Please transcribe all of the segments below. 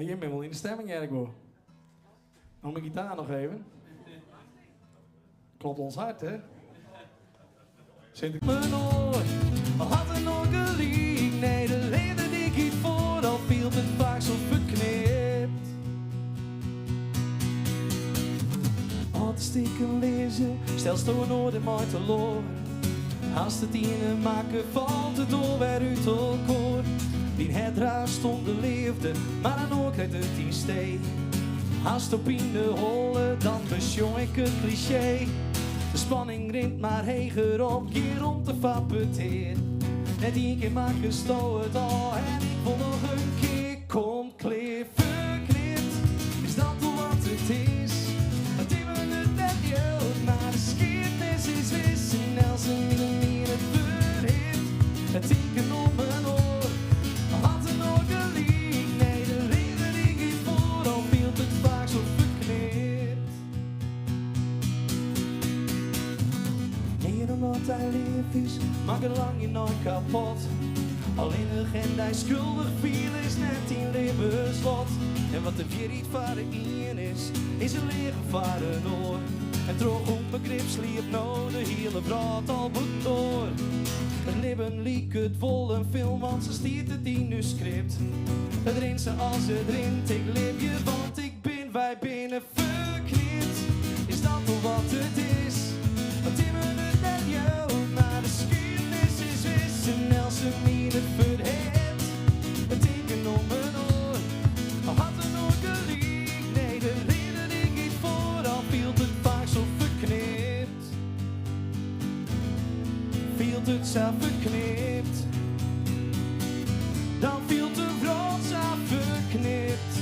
Je bent wel in de stemming, Ergo. Nog mijn gitaar nog even. Klopt ons hart, hè? Sinterklaas. Mijn oor, had er nog geliek. Nee, de leven die ik hier voor, al viel het vaak zo verknipt. Altijd stiekem lezen, stel stoor nooit in mij te loren. Als het in maken valt het door weer uit elkaar. Die het raar stond de leefde, maar dan ook uit het in steen. Als het op in de holle, dan besjong ik het cliché. De spanning rint maar heger op, keer om te fappeteren. Net één keer maar gestoord al en ik wil nog een keer compleet verknipt. Is dat toch wat het is? Want die me het net jood, maar de schiernis is wissen als een meer het verhit. Het tinken op mijn oor, had er nog geliek. Nee, de reden die ik hier voor, al viel het vaak zo verknipt. Nee, omdat hij lief is, maak het lang niet nooit kapot. Alleen de gent hij schuldig viel is net in levensslot. En wat de vier niet varen in is een lege varen door. En droog op begrip sliep nou de hele brood al boet door. Het leven liek het vol een film, want ze stiert het in uw script. Het rint ze als het rint, ik leef je, want ik ben, wij binnen verknipt. Is dat toch wat het is? Want die me het net jou, maar de geschiedenis is wissen als ze me het verheet. Het teken om mijn oor, al had er nog geliek. Nee, de reden die ik niet voor, al viel het vaak zo verknipt. Viel het zelf verknipt. Dan viel de brood zelf verknipt.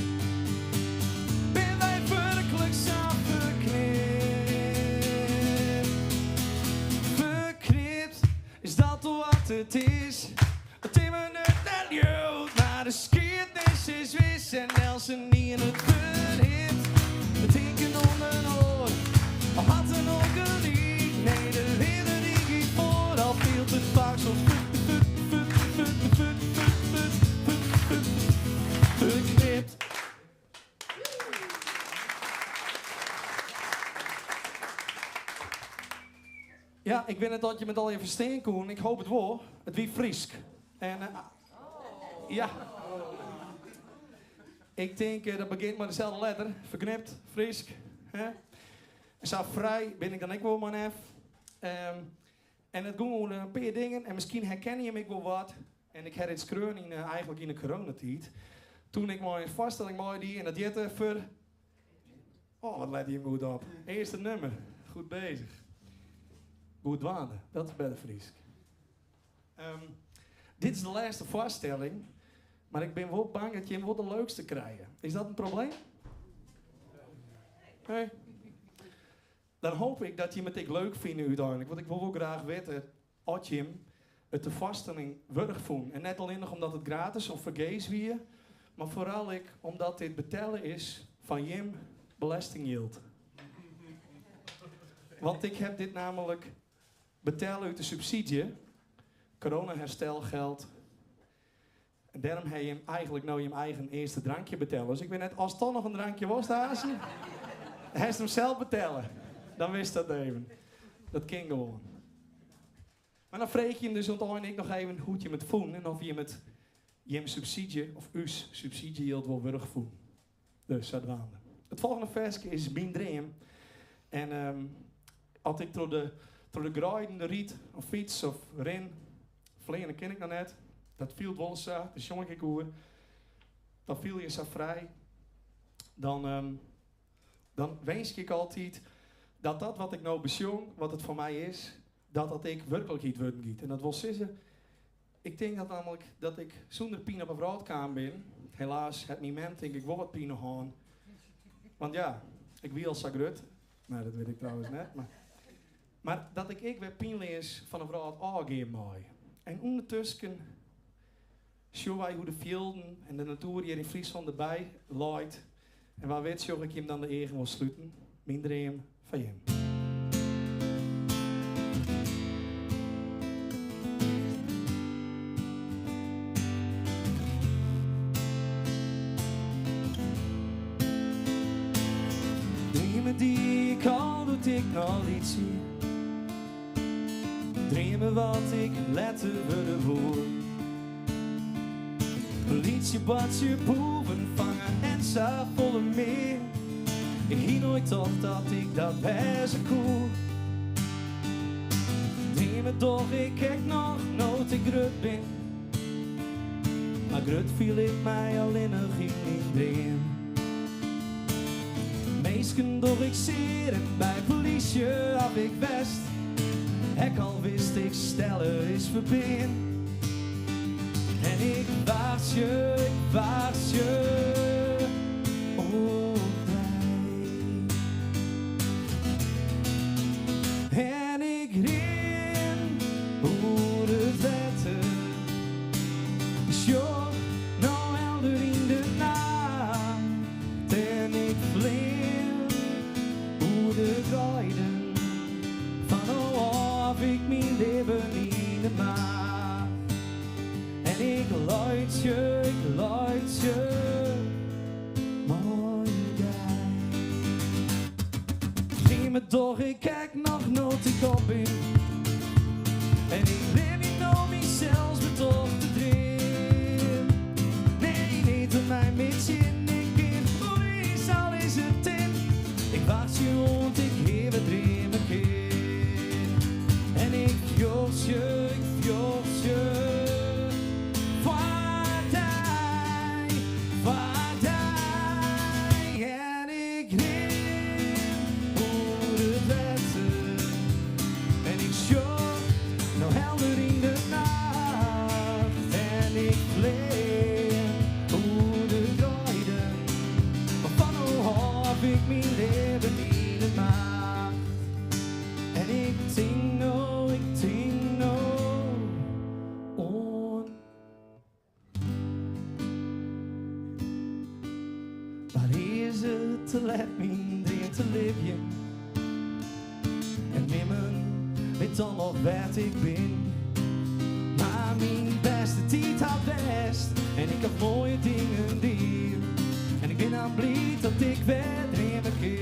Ben wij werkelijk zelf verknipt? Verknipt, is dat toch wat het is? Het is me net jood, maar de geschiedenis is wis en Nelson niet in het verhit. Het hinken om mijn oor, al had er nog geliek. Nee, de reden die ik hier voor, al viel het vaak zo verknipt. Ja, ik ben het dat je met al je verstaan kon. Ik hoop het wel. Het wie Friesk. En ja. Ik denk dat begint met dezelfde letter. Verknipt, Friesk. En zo vrij ben ik dan ik wel man even. En het doen een paar dingen. En misschien herken je me wel wat. En ik had het schreeuwen eigenlijk in de coronatijd. Toen ik mijn vaststelling maakte die en dat jette voor... Oh, wat let je goed op. Eerste nummer. Goed bezig. Goed waande. Dat is bij de Friesk. Dit is de laatste vaststelling. Maar ik ben wel bang dat je hem wel de leukste krijgt. Is dat een probleem? Nee? Dan hoop ik dat je het ik leuk vindt uiteindelijk. Want ik wil wel graag weten, als je hem het de vaststelling wurg vond. En net alleen nog omdat het gratis of vergees wie, maar vooral ik omdat dit betellen is van Jim belastingyield. Want ik heb dit namelijk betalen uit de subsidie, coronaherstelgeld. En daarom heb je hem eigenlijk nou je eigen eerste drankje betellen. Dus ik ben net, als het toch nog een drankje was, Haasje, hij is hem zelf betellen. Dan wist dat even. Dat ging gewoon. Maar dan vreeg je hem dus uiteindelijk nog even hoe je het voelt en of je met je subsidie of us subsidie hield wel wurg voelt. Dus dat waren we. Het volgende versje is Mijn Dream. En als ik door de graaien, de riet, of fiets of ren, vleien ken ik nog net. Dat viel wel zo, dus jong ik hoor. Dan viel je zo vrij. Dan wens ik altijd dat wat ik nou bezjong, wat het voor mij is, dat ik werkelijkheid worden giet. En dat wil zeggen, ik denk dat namelijk dat ik zonder pijn op een vrouwkamer ben. Helaas, het moment denk ik wel wat pijn gaan. Want ja, ik wil zo grut. Nou, dat weet ik trouwens net. Maar dat ik weer pijn lees van een vrouw aangeven mij. En ondertussen zien wij hoe de velden en de natuur hier in Friesland erbij leidt. En waar weet je ik hem dan de eigen wil sluiten? Mijn Dream van Jim. ik al doet ik nog iets zie. Dreamen wat ik letter worden woord. Een liedje badje boven vangen en sa volle meer. Ik hier nooit toch dat ik dat best kon. Dreamen toch ik kijk nog nooit ik grut ben. Maar grut viel ik mij alleen nog in dream. Meesken doch ik zeer en bij verliesje af ik best. Hek al wist ik stellen is verbind. En ik wacht je, op mij. En ik ren hoe het wetter. Sjoe, nou helder in de nacht. En ik vleer hoe de rijden van of ik mijn leven in de maat. En ik luid je, mooi jij. Neem me toch, ik kijk nog nooit ik op in. En ik ben niet om mezelf betocht te dream. Nee, niet om mij met je in ik ben. Hoe is al is het in. Ik wacht je want ik geef het dream een keer. En ik fjos je. En ik ren hoe het wetter. En ik show nou helder in de nacht. En ik vleer hoe de draaiden. Maar van hoe heb ik mijn leven in de macht. En ik ting no on. Waar is het te let mijn dream te leven? En niemand weet dan nog wat ik ben. Maar mijn beste tijd had best. En ik heb mooie dingen die. En ik ben aan blij dat ik weer dreamen kan.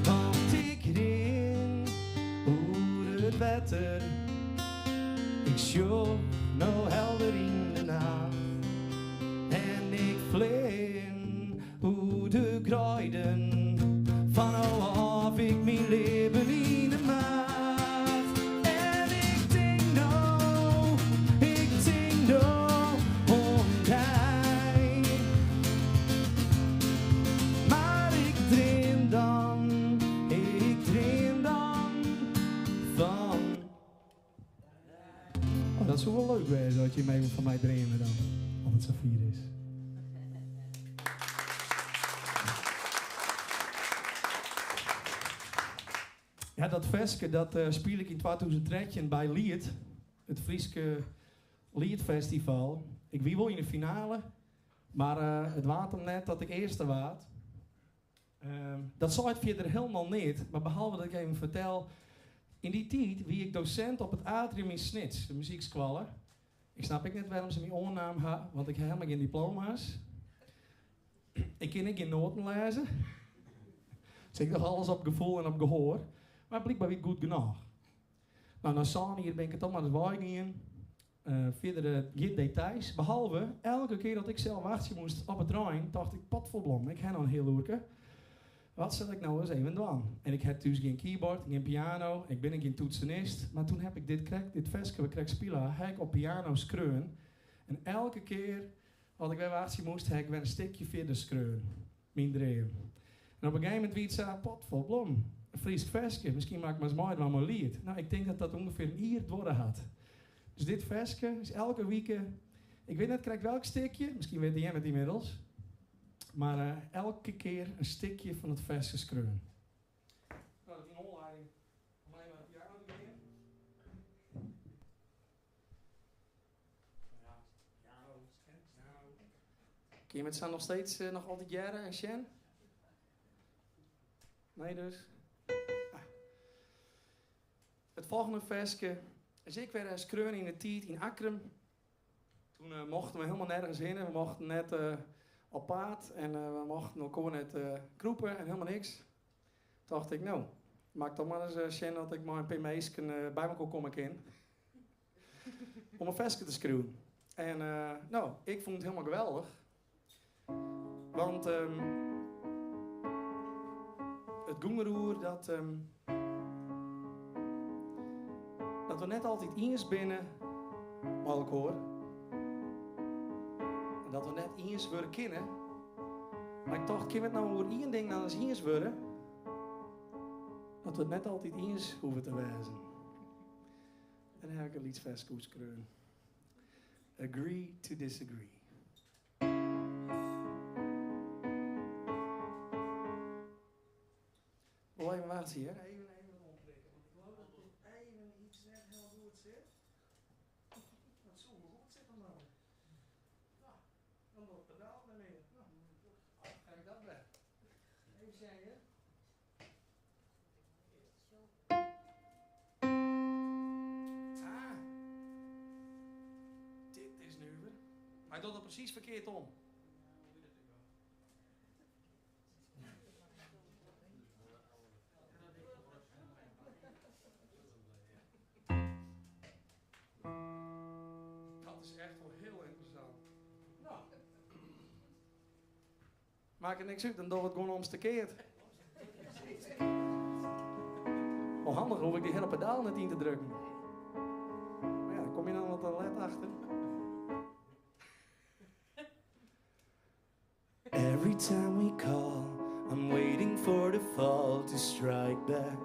Want ik ren hoe het wetter. Ik show nou helder in de nacht. En ik vleen hoe de kruiden van of ik mijn leven in de maat. En ik denk nou om jij. Maar ik dream dan van. Oh, dat zou wel leuk zijn dat je mee van mij dreamen dan, als het zo vier is. Ja, dat versje dat speel ik in 2013 bij Lied, het Frieske Liedfestival. Ik wie wel in de finale, maar het waard hem net dat ik eerste waard. Dat zal het verder helemaal niet, maar behalve dat ik even vertel, in die tijd wie ik docent op het atrium in Snits, de muziekschool. Ik snap ik net waarom ze mijn oornaam hebben, want ik heb helemaal geen diploma's. Ik kan geen noten lezen. Dus ik doe alles op gevoel en op gehoor. Maar blijkbaar weer goed genoeg. Nou, na Sani hier ben ik het allemaal aan het waaien. Verder geen details. Behalve, elke keer dat ik zelf wachten moest op het draaien, dacht ik, potverblom, ik heb nog een heel loerke. Wat zal ik nou eens even doen? En ik had dus geen keyboard, geen piano, ik ben geen toetsenist. Maar toen heb ik dit versje, we kregen spelen, heb ik op piano skreun. En elke keer wat ik weer wachten moest, heb ik weer een stukje verder skreun. Mijn dream. En op een gegeven moment wie het zei, potverblom. Een Fries versje, misschien maak ik maar eens mooi van mijn lied. Nou, ik denk dat dat ongeveer een uur door had. Dus dit versje is elke week, ik weet niet, krijg welk stukje, misschien weet jij het inmiddels. Maar elke keer een stukje van het versje skreun. Nou, dat is een onleiding. Alleen maar piano weer. Ja, piano. Kun je met z'n nog steeds nog altijd jaren en Sjen? Nee dus. Het volgende versje is ik weer een skreun in de tijd in Akrum. Toen mochten we helemaal nergens heen. We mochten net op paard en we mochten ook gewoon net kroepen en helemaal niks. dacht ik, nou, maak toch maar eens zin dat ik maar een paar meisjes bij me kon komen in. Om een vestje te schreeuwen. En nou, ik vond het helemaal geweldig. Want het goemeroer dat we net altijd eens binnen, maar ik hoor. En dat we net eens worden kennen. Maar ik dacht, kan het nou over één ding dan eens eens worden? Dat we het net altijd eens hoeven te wijzen. En dan heb ik een liedvers geschreven. Agree to disagree. Wel even wachten hier. Even omklikken. Want ik geloof dat er even iets net heel goed zit. Dat zo goed zit dan nou. Nou, dan wordt het pedaal naar meer. Nou, kijk dat weg. Even zeggen. Dit is nu weer. Maar hij doet het precies verkeerd om. Dat is echt wel heel interessant. Nou. Maak er niks uit, dan doen we het gewoon omstekeerd. Wel handig, hoef ik die hele pedaal net in te drukken. Maar ja, dan kom je dan wat let achter. Every time we call, I'm waiting for the fall to strike back.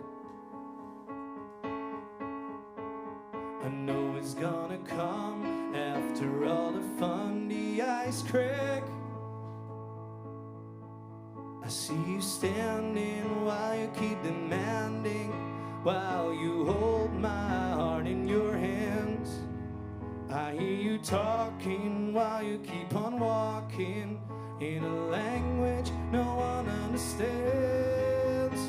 I know it's gonna come after all the fun, the ice crack. I see you standing while you keep demanding, while you hold my heart in your hands. I hear you talking while you keep on walking in a language no one understands.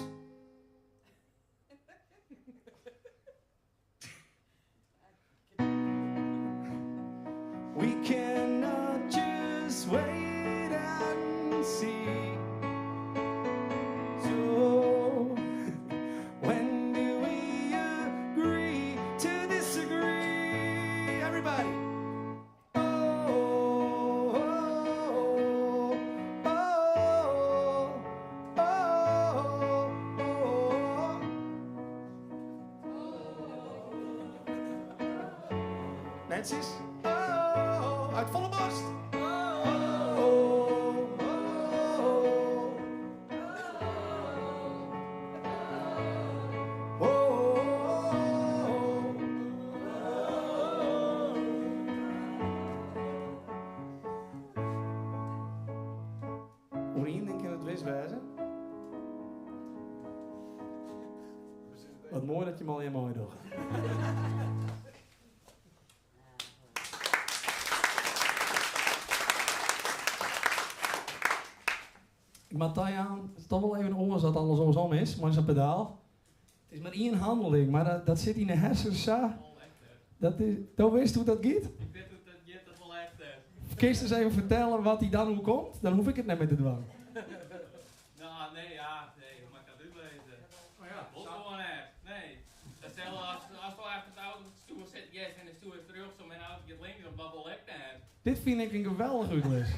We cannot just wait and see. So when do we agree to disagree? Everybody. Netjes. Oh, uit volle borst. Hoe één ding in het wist wijzen. Wat mooi dat je hem al in mooi doet. Matthijaan, het is toch wel even anders dat alles andersom is, maar het is een pedaal. Het is maar één handeling, maar dat zit in de hersens zo. Dat is, dan wist hoe dat gaat? Ik weet hoe dat gaat, dat wel echt. Kun je eens even vertellen wat hij dan hoe komt? Dan hoef ik het net meer te doen. Nou, nee, hoe mag ik dat uitlezen? Oh ja, Wat gewoon echt, nee. Dat stel als we achter het auto stoel zit, yes, en de stoel is terug, zo mijn auto gaat links, dan babbel ik daar. Dit vind ik een geweldig uitles.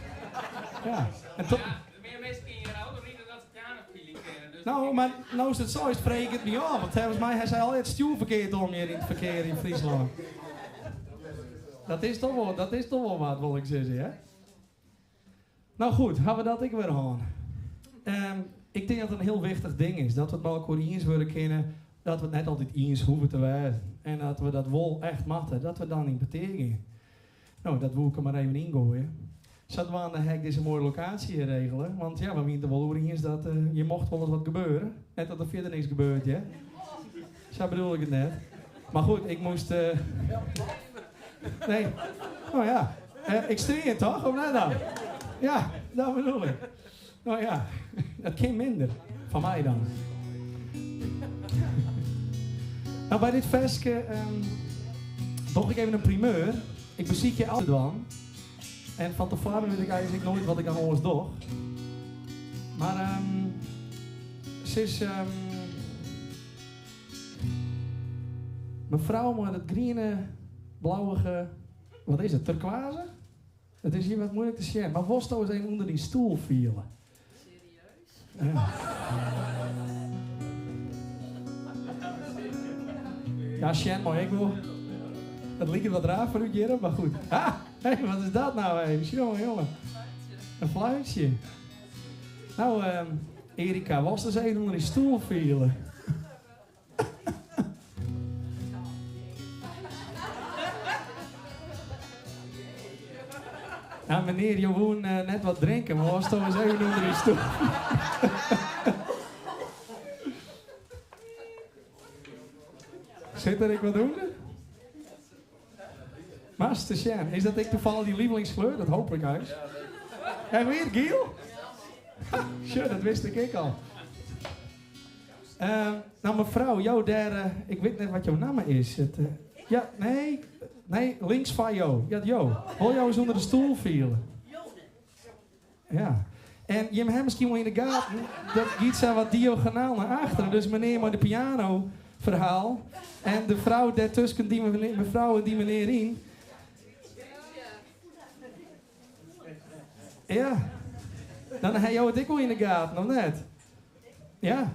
Ja. En toch... Ja, meer mensen in je auto niet dat ze pianopeeling kennen. Dus Nou, maar nou is het zo, is spreek het niet af. Want volgens mij hij zei altijd stuurverkeerd om hier in het verkeer in Friesland. Dat is toch wel wat, wil ik zeggen, hè? Nou goed, gaan we dat ik weer aan. Ik denk dat het een heel wichtig ding is. Dat we het met elkaar eens willen kennen. Dat we het net altijd eens hoeven te wijzen. En dat we dat wel echt matten. Dat we dan niet betekenen. Nou, dat wil ik er maar even ingooien. Zat we aan de hek deze mooie locatie hier regelen. Want ja, we weten wel hoe is dat je mocht wel eens wat gebeuren. Net dat er verder niks gebeurt, hè? Zo bedoel ik het net. Maar goed, ik moest... Nee. Nou ja. Ik streer toch? Of net dan? Ja, dat bedoel ik. Nou ja, dat kan minder. Van mij dan. Nou, bij dit versje toch ik even een primeur. Ik beziek je altijd dan. En van tevoren weet ik eigenlijk nooit wat ik aan alles doe. Maar Ze is... mevrouw met het groene, blauwige... Wat is het? Turquoise? Het is hier wat moeilijk te zien. Maar Wosto is een onder die stoel vielen. Serieus? Ja. Ja, Sjen, maar ik wil... Het liep wat raar voor u, Jere, maar goed. Ah, hé, wat is dat nou, hé? Jongen, jongen. Een fluitje. Nou, Erika, was er eens even onder die stoel vielen? Ja, meneer, je woont net wat drinken, maar was toch eens even onder die stoel? Zit er ik wat onder? Master Sjen, is dat ik toevallig die lievelingskleur? Dat hoop ik huis. En weer Giel? Sure, dat wist ik al. Nou mevrouw, jou daar, ik weet net wat jouw naam is. Ja, nee, links van jou. Ja, jou. Wil jou eens onder de stoel vielen? Ja. En je hebt misschien wel in de gaten, dat gaat zo wat diagonaal naar achteren. Dus meneer met de piano verhaal. En de vrouw daartussen, die mevrouw en die meneer in. Ja. Dan heb je het ik wel in de gaten, of net? Ja.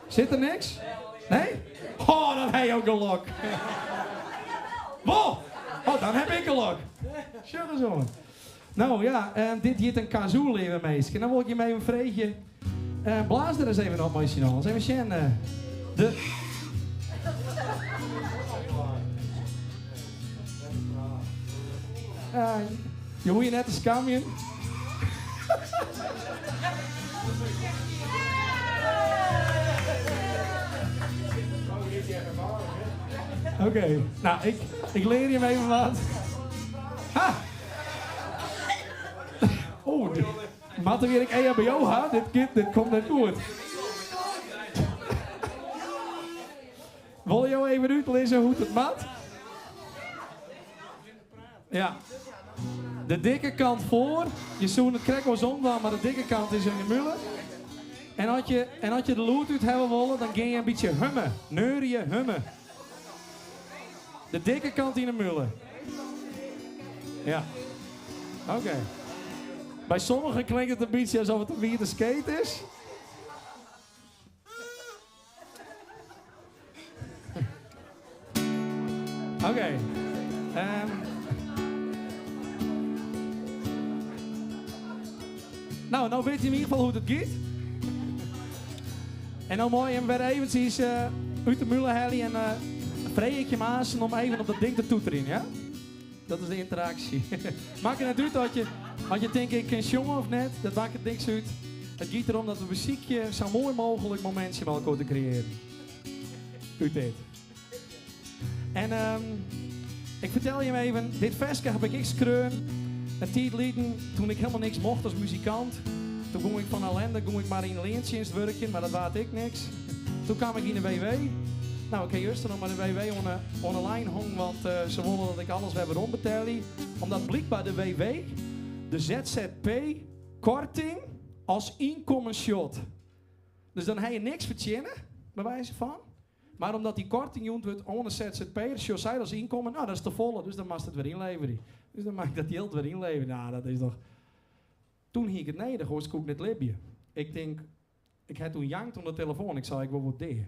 Zit er niks? Nee? Oh, dan heb je ook een lok. Wow. Oh, dan heb ik een lok. Sugar zo. Nou ja, dit hier een kazoo leven meisje. Dan wil ik je mee een vreetje. Blaas er eens even op, meisje. Eens even zien. De... je moet je net eens kamien. Oké, nou, ik leer je even wat. Ha! Oh, Matte weer ik EHBO ha? Dit komt net goed. Wil je jou even uitlezen hoe het mat? Ja. De dikke kant voor. Je zoent het krek wel zon, maar de dikke kant is in de mullen. En als je de loot uit hebben willen, dan ga je een beetje hummen. Neurien, hummen. De dikke kant in de mullen. Ja. Oké. Bij sommigen klinkt het een beetje alsof het een wierde skate is. Oké. Nou weet je in ieder geval hoe het gaat. En nou mooi hem weer eventjes uit de mullen halen en vreeg ik je maas om even op dat ding te toeteren, ja? Dat is de interactie. Maak het net uit als je denkt ik ken jongen of net, dat maakt het niks uit. Het gaat erom dat we muziekje zo mooi mogelijk momentje met elkaar te creëren. Uit dit. En ik vertel je even, dit versje heb ik geschreven. Een tijd geleden, toen ik helemaal niks mocht als muzikant. Toen ging ik van ellende, ging ik maar in leentjes werken, maar dat waard ik niks. Toen kwam ik in de WW. Nou, ik heb juist nog maar de WW online hong, want ze wilden dat ik alles weer rondbetalen. Omdat blijkbaar de WW, de ZZP, korting als inkomensshot. Dus dan heb je niks verdienen, bij wijze van. Maar omdat die korting joent wordt onder ZZP'ers, zoals zij als inkomen, nou dat is te volle, dus dan mag het weer inleveren. Dus dan mag ik dat geld weer inleveren. Nou, dat is toch... Toen ging ik het neder, gewoon ik net Libië. Ik denk, ik had toen jankt op de telefoon, ik zei, ik wil wat doen.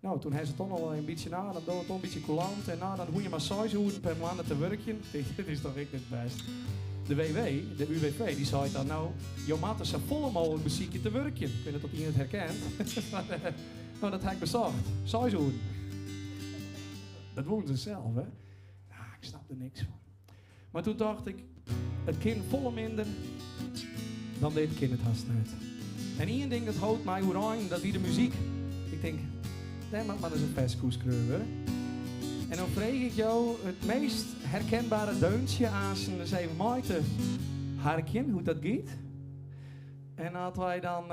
Nou, toen hij ze toch nog een beetje na, dan doe het toch een beetje coulant. En nou, dan hoe je maar 6 uur per maand te werken. Dit is toch echt het best. De WW, de UWV, die zei dan, nou, je maat is zo vol mogelijk muziekje te werken. Ik weet niet of iemand het herkent. Nou, dat heb ik bezocht. 6 uur. Dat woont ze zelf, hè. Nou, ik snap er niks van. Maar toen dacht ik, het kind volle minder dan dit kind het haast net. En één ding dat houdt mij hoe aan, dat wie de muziek. Ik denk, nee, maar dat is een festkoeskreur. En dan vreeg ik jou het meest herkenbare deuntje aan zijn zeven maarten harken, hoe dat gaat. En als wij dan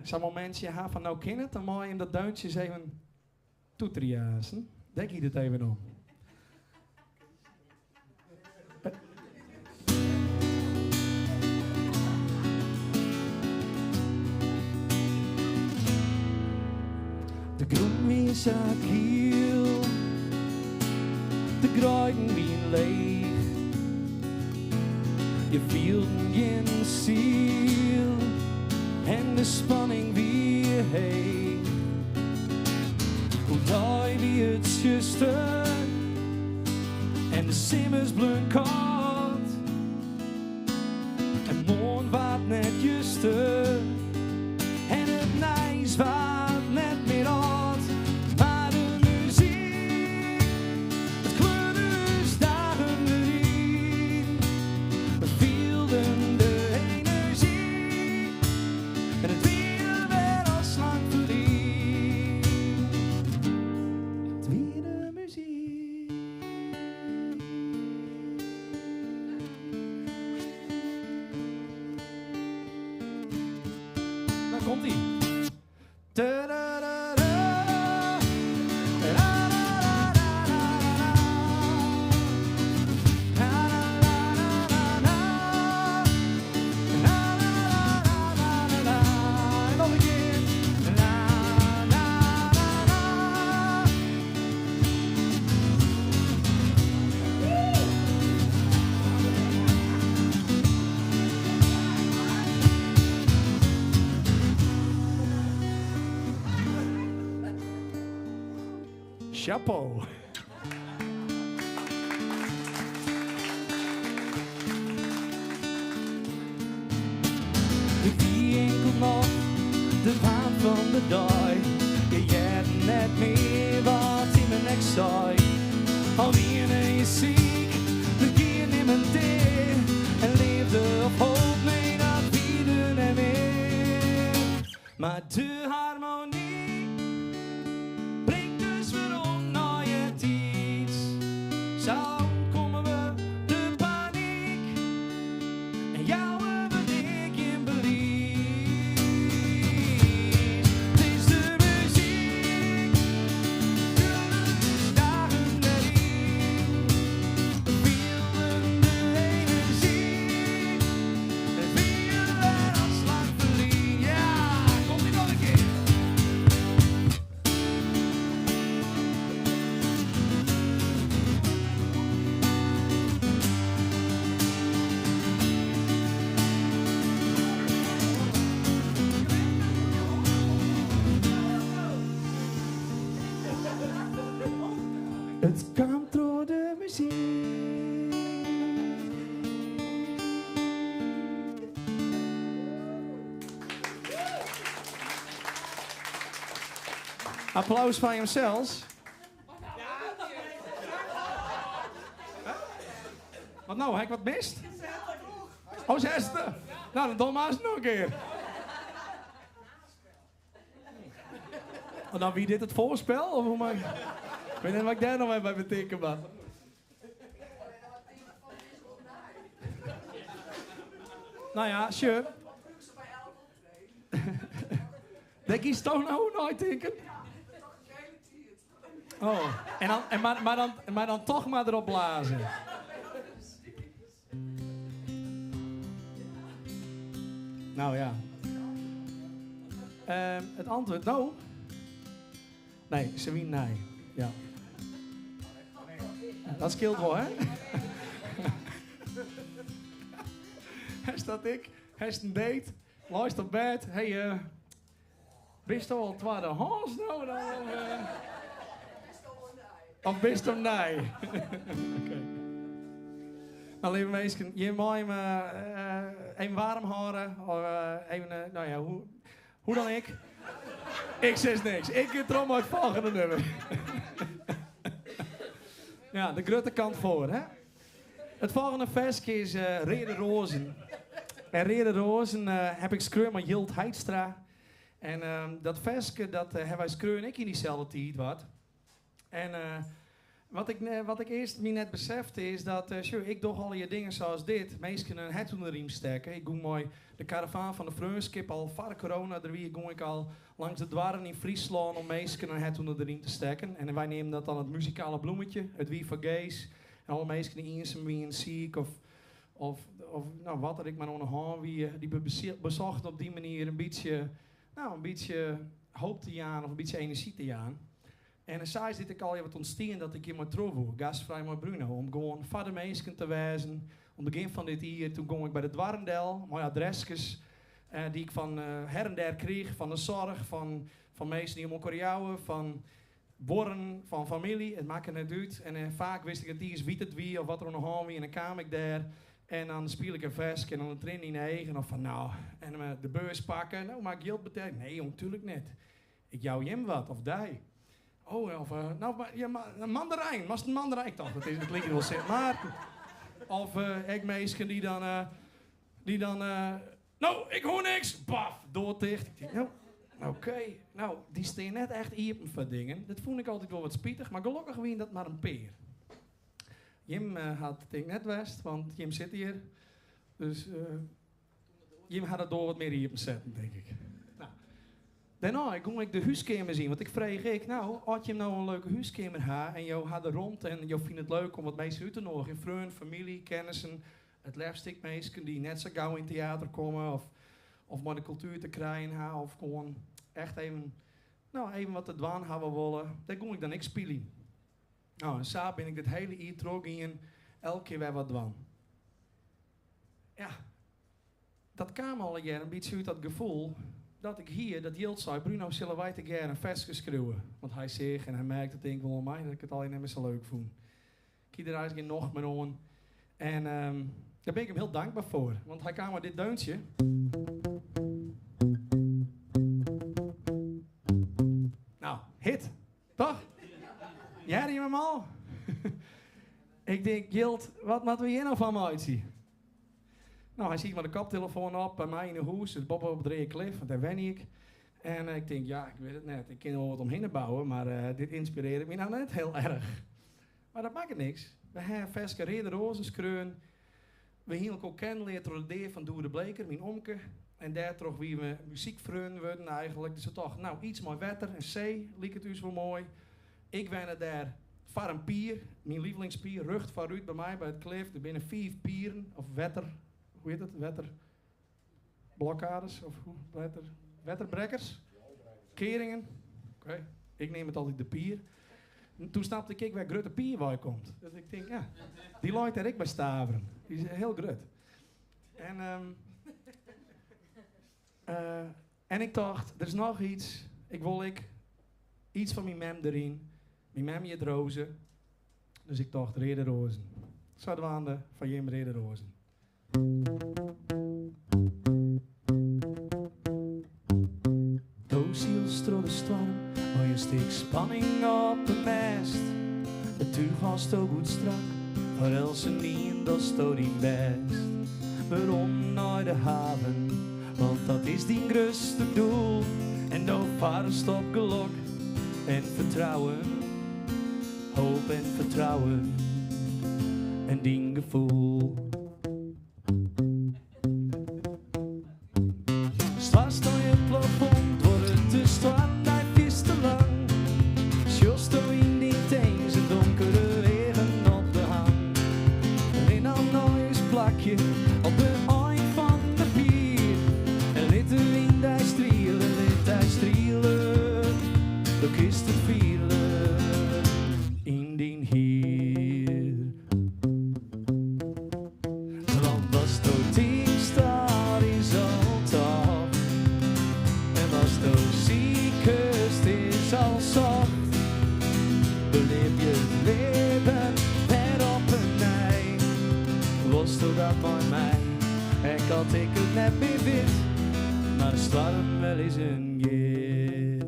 zo'n momentje hebben van nou ken het, dan moet je hem dat deuntje eens even toetriasen. Denk je het even om. is kiel. De gruiden wie leeg. Je voelt geen ziel. En de spanning wie heet. Hoe hij wie het zuster. En de simmers blun koud. En morgen waard net juster. En het nijs waard net meer oud. Maar de muziek, het kleurus dagen erin. We voelden de energie. En het weer werd als lang verlien. Het weer de muziek. Dan komt ie. Chapeau. De wie enkel nog de waan van de dag. Je hebt net meer wat in mijn nek zei. Alweer je ziek, de keer in mijn teer. En leefde op hoop, nee dat bieden en meer. Maar de harmonie brengt dus weer om naar je tijd. Zo komen we de paniek. En jou hebben ik in belief. Het is de muziek. De dagen erin. We voelden de energie. Het weer werd als lang verlien. Ja, komt ie nog een keer. Het komt door de muziek. Applaus van jezelf. Wat nou, heb ik wat mist? Oh, zesde. Nou, dan doen we het nog een keer. En dan wie dit het voorspel? Of hoe maak ik... Ik weet niet wat ik daar nog mee bij betekent, man. Nou ja, sure. Denk je toch nou nooit denken? Oh, en dan, maar dan toch maar erop blazen. Nou ja. Het antwoord, no. Nee, Sabine, nee. Ja. Dat scheelt wel, hè? Hij staat ik, hij is een date, luister op bed. Hey, bist je al tweede Hans nou? Of bist je nee? Oké. Nou, lieve mensen, je mag me even warm houden. Even, nou ja, hoe dan ik? Ik zeg niks. Ik ga erom uit het volgende nummer. Ja, de grote kant voor, hè? Het volgende versje is Rede Rozen. En Rede Rozen heb ik schreeuwen met Jilt Heidstra. En dat versje, dat hebben wij schreeuwen ik in diezelfde tijd wat. En wat ik eerst me net besefte is dat, ik doe al je dingen zoals dit. Meestal een het onder de riem steken. Ik doe mooi de karavaan van de Vreunskip al voor corona. Daar ging ik al langs de dwarren in Friesland om meestal een het onder de riem te steken. En wij nemen dat dan het muzikale bloemetje, het Wie voor Gays. En alle meestal die Iersem wie een ziek of nou, wat er ik maar onderhand wie die bezocht op die manier een beetje hoop te jaan of een beetje energie te jaan. En dan zei dit ik al wat ontstaan dat ik hier maar trovo, gastvrij met Bruno, om gewoon vader meisken te wijzen. Om het begin van dit jaar, toen kwam ik bij de Dwarendel, mooie adresjes die ik van her en der kreeg, van de zorg, van mensen die om elkaar jouwen, van borren, van familie, het maakt het uit. En vaak wist ik het die is wie het wie, of wat er nog aan wie, en dan kwam ik daar. En dan speel ik een vesk en dan train ik in eigen, of van nou, en de beurs pakken, nou maak geld betekent. Nee jong, tuurlijk niet. Ik jou hem wat, of die. Oh, of nou, een mandarijn, was het een mandarijn? Ik dacht, dat klinkt wel zin, maar... Of ik meisken die dan, nou, ik hoor niks, baf, doordicht. Ik denk, nou, oké, nou, die staan net echt iepen voor dingen. Dat vond ik altijd wel wat spietig, maar gelukkig wien dat maar een peer. Jim had het ding net west, want Jim zit hier. Dus Jim had het door wat meer iepen zetten, denk ik. Nou. Daarna kon ik de huiskamer zien, want ik vreeg nou, had je nou een leuke huiskamer ha en jou had er rond en jou vindt het leuk om wat mensen uit te nodigen, vrienden, familie, kennissen, het liefst mensen die net zo gauw in theater komen of maar de cultuur te krijgen ha, of gewoon echt even wat te dwaan hebben willen, daar kon ik dan niks spelen. Nou, en zo ben ik dit hele jaar terug in elke keer weer wat dwaan. Ja, dat kwam al een jaar een beetje uit dat gevoel dat ik hier, dat Jilt zei, Bruno, zullen wij te gerne een vers geschreeuwen? Want hij zegt en hij merkt het denk ik wel aan mij, dat ik het alleen maar zo leuk vond. Ik heb er eigenlijk nog meer aan. En daar ben ik hem heel dankbaar voor. Want hij kwam met dit deuntje. Nou, hit. Toch? Jij die hem al? Ik denk, Jilt, wat moeten we hier nou van me uitzien? Nou, hij ziet maar de koptelefoon op bij mij in de huis. Dus Bob op de Cliff, want daar wen ik. En ik denk, ja, ik weet het net. Ik kan er wel wat omheen bouwen, maar dit inspireert me nou net heel erg. Maar dat maakt niks. We hebben Veske Rede Rozenskreun. We hielden ook kennenleerd door de van Doe de Bleker, mijn omke. En daar toch wie we muziekvrienden worden eigenlijk. Dus we dachten, nou, iets mooi wetter. En C, liep het dus wel mooi. Ik ben daar voor een pier, mijn lievelingspier, rugt vooruit bij mij bij het Cliff. Er binnen 4 pieren, of wetter. Hoe heet het? Wetterblokkades? Of hoe? Wetterbrekkers? Keringen? Oké. Ik neem het altijd de pier. En toen snapte ik waar Grutte Pier bij komt. Dus ik denk, ja, die looit er ik bij Staveren. Die is heel grut. En ik dacht, er is nog iets. Ik wil iets van mijn mem erin. Mijn mem je rozen. Dus ik dacht, Rede Rozen. Zouden we aan de van Jim Rede Rozen. Doziels door de storm, maar je steekt spanning op de mest. Het tuig was zo goed strak, voor Else niet, dat stoot die best. Waarom naar de haven, want dat is die grootste doel. En dan vast op geluk en vertrouwen, hoop en vertrouwen en die gevoel. Zwaar sto je plafond, wordt het te storm, dat is te lang. Sjost sto in die teens, een donkere wegen op de hang. En in al noois plakje op de eind van de pier. En liet de wind daar strielen, de kist te vieren in die hier. Want was tot dienst, dat is al toch. En was tot ziekest, is al zacht. Beleef je het leven weer op een ei. Was tot dat maar mij, en had ik het net meer wit. Maar de storm wel eens een git.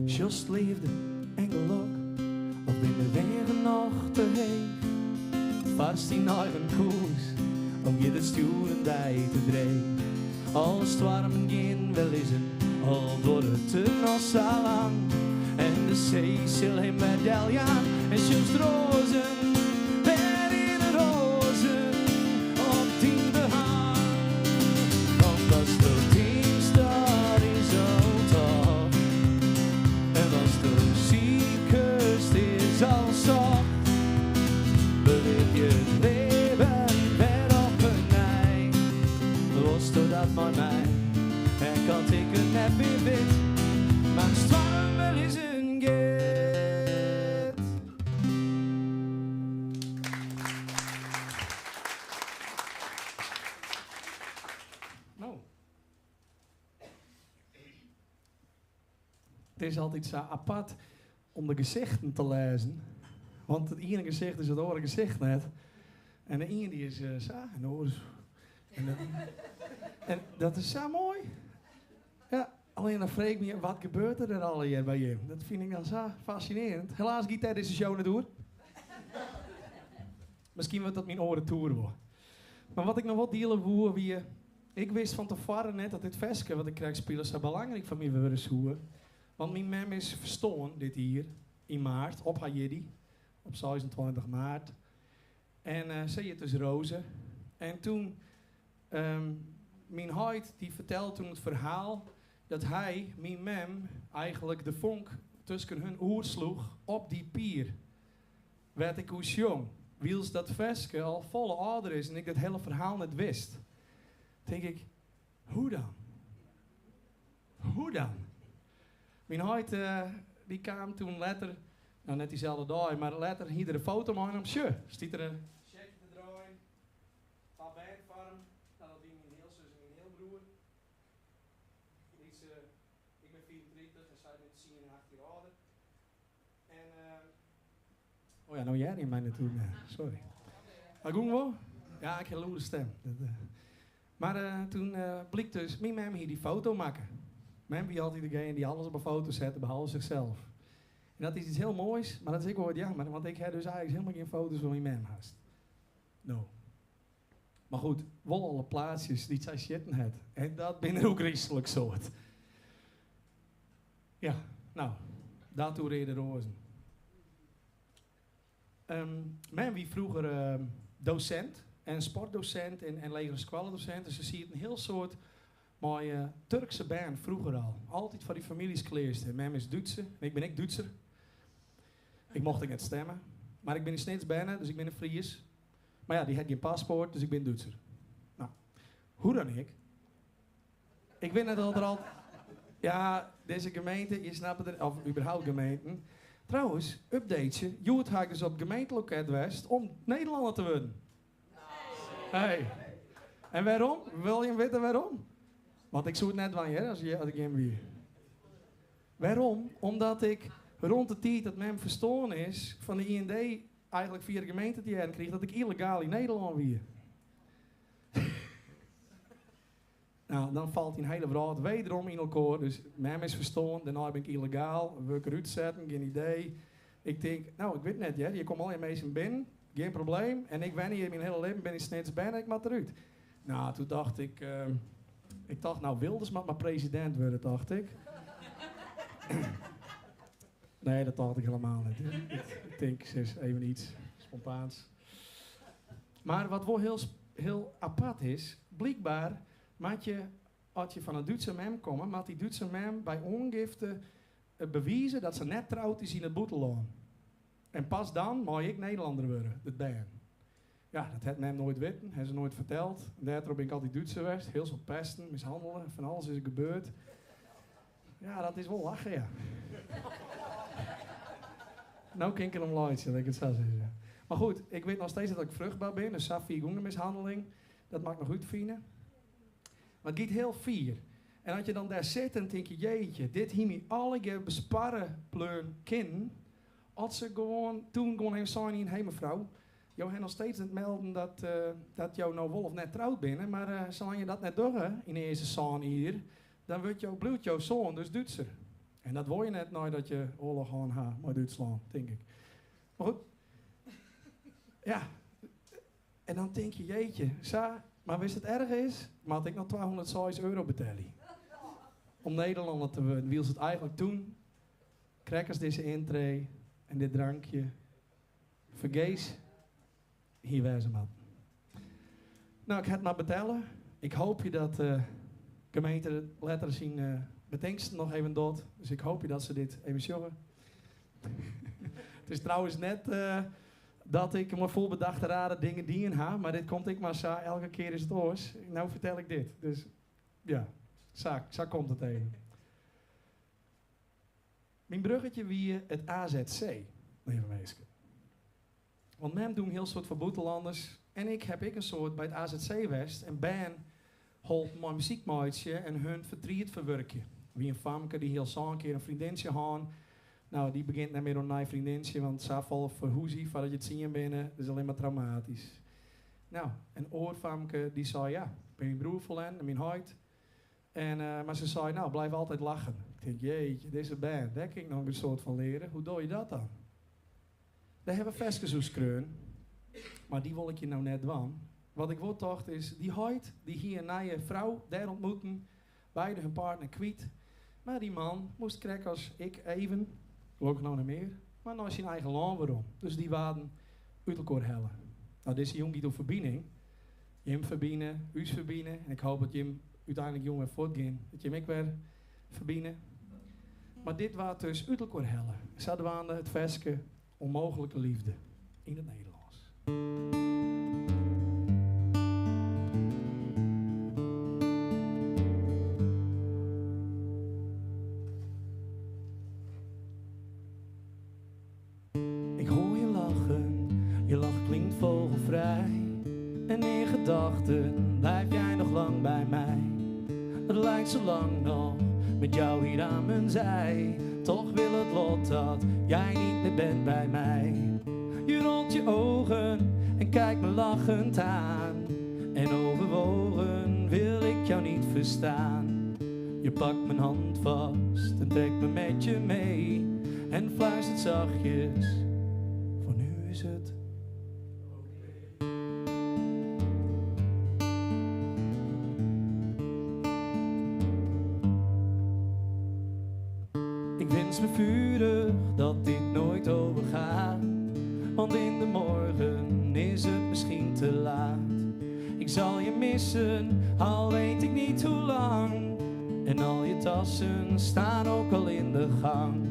Just liefde en geluk, of ben de wegen nog te heet. Vast in eigen koers, om je de sturen die te draaien. Als het warm geen wel is het, al wordt het te nog zo lang. En de zee zal hem met Deljan en just rozen. Weer in de rozen, op die behang. Want als de dienst, dat is al toch. En als de ziekest is al zacht. Beleef je het leven weer op een ei. Was dat maar mij, en kan ik het net weer wit. Stormen is een geht. Nou. Het is altijd zo apart om de gezichten te lezen. Want het ene gezicht is het andere gezicht net. En de ene die is zo en de andere is... En dat is zo mooi. Ja, alleen dan vreeg ik me, wat gebeurt er al hier bij je? Dat vind ik dan zo fascinerend. Helaas gaat tijdens deze show niet door. Misschien wordt dat mijn oren toeren worden. Maar wat ik nog wat delen wil, wie... Ik wist van tevoren net dat dit festje wat ik krijg spelen zo belangrijk van mij willen zoeken. Want mijn mem is verstoren dit hier in maart op Haiti. Op 26 maart. En ze heet dus Roze. En toen... mijn huid die vertelde toen het verhaal dat hij, mijn mem, eigenlijk de vonk tussen hun oer sloeg op die pier. Werd ik hoe jong, wiels dat vestje al volle ouder is en ik het hele verhaal niet wist. Denk ik, hoe dan? Hoe dan? Mijn huid die kwam toen later, nou net diezelfde dag, maar later hier een foto van hem. Sure, stiet er een checkje te draaien, van bandvorm. Nou, dat die mijn heel zus en mijn heel broer. Ik ben 34 en zij met 10 en 8 jaar ouder. En, oh ja, nou jij niet mij naartoe. Sorry. Maar goed wel? Ja, ik heb een loerde stem. Maar toen bleek dus, mijn mem hier die foto maken. Mem wie altijd degene die alles op een foto zette, behalve zichzelf. En dat is iets heel moois, maar dat is ik wel jammer, want ik heb dus eigenlijk helemaal geen foto's van mijn mem haast. No. Maar goed, wel alle plaatsjes die zij zitten had. En dat ben ook christelijk soort. Ja, nou, daartoe reden rozen. Mem wie vroeger docent en sportdocent en lagere schoolendocent. Dus ze ziet een heel soort mooie Turkse band vroeger al. Altijd van die families kleerste. Mem is Duitse, ik ben Duitser. Ik mocht niet stemmen. Maar ik ben in Snits bijna, dus ik ben een Fries. Maar ja, die had geen paspoort, dus ik ben Duitser. Nou, hoe dan ik? Ik weet net dat er al... Ja, deze gemeente, je snapt het, of überhaupt gemeenten. Trouwens, updateje. Joet haakt dus op gemeenteloket West om Nederlander te worden. Hey. En waarom? Wil je weten waarom? Want ik zoek het net van je, als ik hem weer. Waarom? Omdat ik rond de tijd dat men verstoren is van de IND eigenlijk via de gemeente te jaren kreeg dat ik illegaal in Nederland weer. Nou, dan valt die hele verhaal wederom in elkaar. Dus mem is verstoren, daarna ben ik illegaal, wil ik eruit zetten, geen idee. Ik denk, nou, ik weet net, ja, je komt al in meestal binnen, geen probleem. En ik ben hier mijn hele leven, ben ik steeds bijna, ik mag eruit. Nou, toen dacht ik, nou, Wilders mag maar president worden, dacht ik. Nee, dat dacht ik helemaal niet. Ik denk, ze is even iets spontaans. Maar wat wel heel apart is, blijkbaar had je van een Duitse mem komen, maar die Duitse mem bij ongifte bewijzen dat ze net trouwd is in het boeteloon. En pas dan mag ik Nederlander worden, dat ben. Ja, dat had mem nooit weten, heeft ze nooit verteld. Daardoor ben ik altijd Duitser geweest, heel veel pesten, mishandelen, van alles is er gebeurd. Ja, dat is wel lachen, ja. Nou kan ik er om luisteren, dat ik het zo zeggen. Maar goed, ik weet nog steeds dat ik vruchtbaar ben, dus Safie mishandeling, dat mag ik nog goed vinden. Maar het gaat heel fier. En als je dan daar zit en denk je, jeetje, dit hier me alle besparen pleun kin. Als ze toen gewoon even zijn in, hé mevrouw, jou hebt nog steeds het melden dat jou nou wel of net trouwd bent, maar zolang je dat net doet in de eerste zoon hier, dan bloedt jouw zoon dus Duitser. En dat wil je net nooit dat je oorlog gaan hebben met Duitsland, denk ik. Maar goed. Ja. En dan denk je, jeetje, maar wist het erg is, maar had ik nog €206 betalen. Om Nederlander te worden. Wie is het eigenlijk toen? Crackers deze intree en dit drankje. Vergees. Hier wijzen man. Nou, ik ga het maar betalen. Ik hoop je dat gemeente letter zien bedenkst nog even dood. Dus ik hoop je dat ze dit even zorgen. Het is trouwens net dat ik me vol bedachte rare dingen dienen ha, maar dit komt ik maar zo, elke keer is het oors. Nou vertel ik dit. Dus ja, zo komt het even. Mijn bruggetje wie het AZC, lieve mensen. Want men doen heel soort van buitenlanders. En ik heb een soort bij het AZC West. En ben holp mijn muziekmaatje en hun verdriet verwerken. Wie een famke die heel zo'n keer een vriendinnetje gaan. Nou, die begint net meer een nieuw vriendinnetje, want ze vallen voor hoezie, voordat je het zien binnen. Dat is alleen maar traumatisch. Nou, een oorfamke die zei, ja, ik ben mijn broer verlenen en mijn huid. En, maar ze zei, nou, blijf altijd lachen. Ik denk, jeetje, deze band, daar kan ik nog een soort van leren. Hoe doe je dat dan? Daar hebben we vestgezoekskreun. Maar die wil ik je nou net doen. Wat ik wil dacht is, die huid, die hier een nieuwe vrouw, daar ontmoeten, beide hun partner kwijt. Maar die man moest krijgen als ik even, ook nog niet meer, maar nou zijn eigen land waarom. Dus die waren uit elkaar hellen. Nou, deze jongen die door verbinding, je hem verbinden, us verbinden, en ik hoop dat je hem uiteindelijk jong weer voortgaan, dat je hem ook weer verbinden. Maar dit was dus uit elkaar hellen. Ze hadden het versje onmogelijke liefde in het Nederlands. Ik hoor je lachen, je lach klinkt vogelvrij. En in gedachten blijf jij nog lang bij mij. Het lijkt zo lang nog met jou hier aan mijn zij. Toch wil het lot dat jij niet meer bent bij mij. Je rolt je ogen en kijkt me lachend aan. En overwogen wil ik jou niet verstaan. Je pakt mijn hand vast en trekt me met je mee. En fluistert zachtjes, voor nu is het. Ik wens me vurig dat dit nooit overgaat. Want in de morgen is het misschien te laat. Ik zal je missen, al weet ik niet hoe lang. En al je tassen staan ook al in de gang.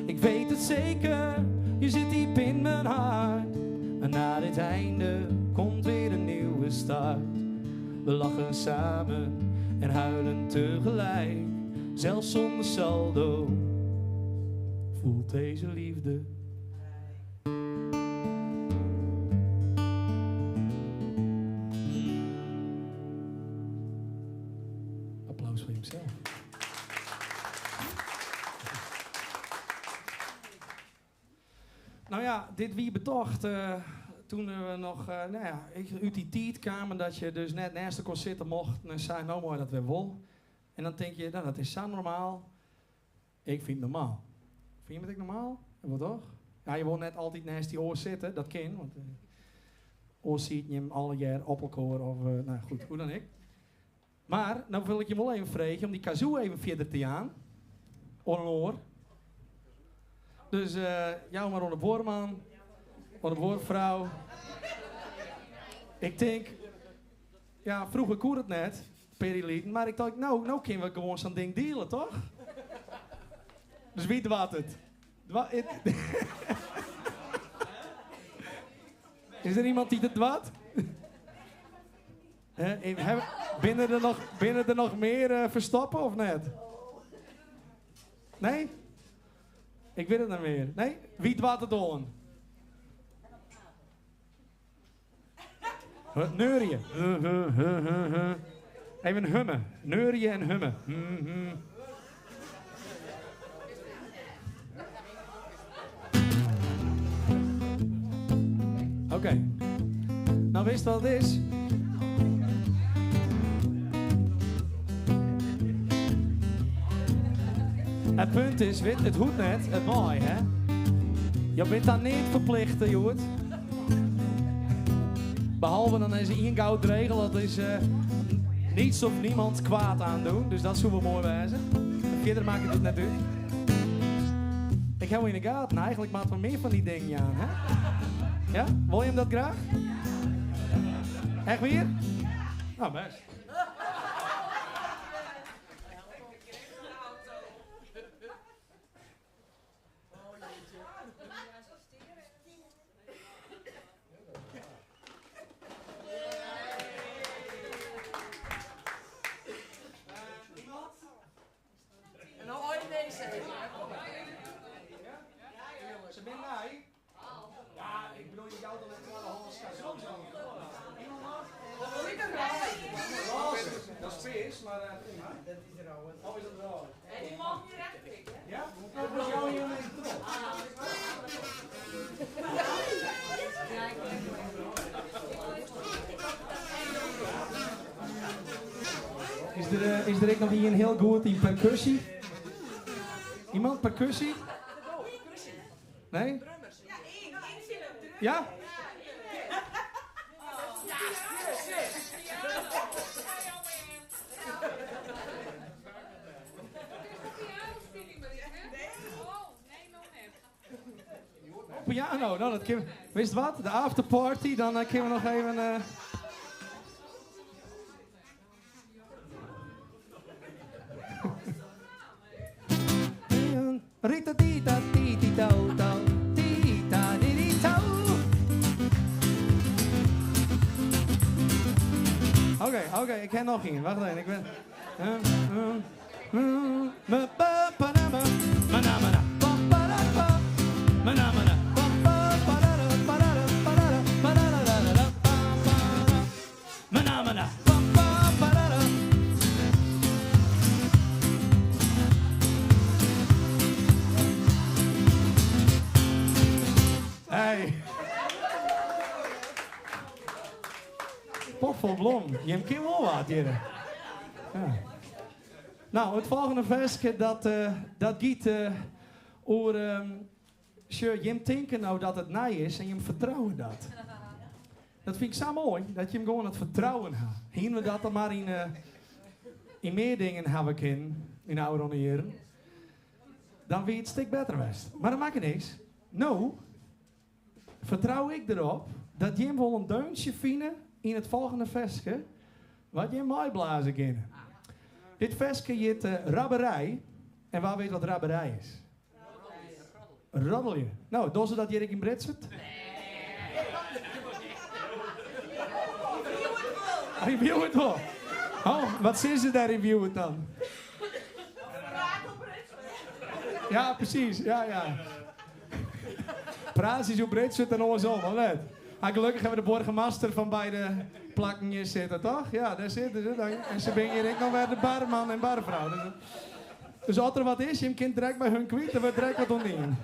Ik weet het zeker, je zit diep in mijn hart. En na dit einde komt weer een nieuwe start. We lachen samen en huilen tegelijk. Zelfs zonder saldo voelt deze liefde. Applaus voor hemzelf. Nou ja, dit wie betocht. Toen we nog, nou ja, uit die tijd kwamen dat je dus net naast de kon zitten mocht. En zei, nou mooi dat we wel. En dan denk je, nou dat is zo normaal. Ik vind het normaal. Vind je het ook normaal? En wat toch? Ja, je wil net altijd naast die oor zitten, dat kan. Want oor ziet je hem alle jaar op elkaar of, nou goed, hoe dan ik. Maar, nou wil ik je wel even vragen om die kazoo even verder te gaan. Oor en oor. Dus jou maar onder boorman, onder boorvrouw. Ik denk, ja, vroeger koer het net, perilieten, maar ik dacht, nou kunnen we gewoon zo'n ding dealen, toch? Dus wie dwaat het? Is er iemand die het dwaat? Binnen er nog meer verstoppen of net? Nee? Ik weet het niet meer. Nee? Wie dwaat het on? Neurien. Even hummen. Neurien en hummen. Oké. Nou, wist wat het is? Het punt is, weet, het hoeft net, het mooi, hè? Je bent daar niet verplicht, Joert. Behalve dan is er één goud regel, dat is niets of niemand kwaad aandoen. Dus dat is wel mooi wijzen. Verder maak ik het net uit. Ik hou in de gaten, eigenlijk maakt we meer van die dingen aan, hè? Ja? Wil je hem dat graag? Echt weer? Nou, best. En nou ooit deze. bent mij. Ja, ik bedoel, je jouw dan met de hals gaat sowieso niet. Iemand nog? Roze. Dat is vis, maar prima. Dat is rood. Of is dat rood? En die mag je recht pikken. Ja? Dat was jou hier mee terug. Is er ook nog hier een heel goed in percussie? Iemand percussie? Nee? Ja? Piano, nou dat kunnen we. Wist wat? De afterparty, dan kunnen we nog even. Rita tita titi tau tau tita didi tau. Oké, ik ken nog één. Wacht even, ik ben. Hey. Pot vol blom. Je hebt wel wat hier. Ja. Nou, het volgende versje dat giet over je hebt denken nou dat het nij is en je hem vertrouwen dat. Dat vind ik zo mooi, dat je hem gewoon het vertrouwen hebt. Hier we dat dan maar in meer dingen hebben kunnen, in oude jaren. Dan wie het stuk beter was. Maar dat maakt niks. Nou, vertrouw ik erop dat je hem wel een deuntje vinden in het volgende versje, wat je mooi blazen kan. Dit versje heet rabberij. En waar weet wat rabberij is? Roddelen. Nou, doen ze dat hier in Britset? Review het wel. Oh, wat zien ze daar review het dan? Ja, precies. Ja. Praat is op Britset en alles om, let. Gelukkig hebben we de burgemeester van beide plakken zitten, toch? Ja, daar zitten ze. En ze brengen hier ook nog weer de barman en barvrouw. Dus als er wat is, je kunt direct bij hun kwijt, dan wordt direct wat onderin.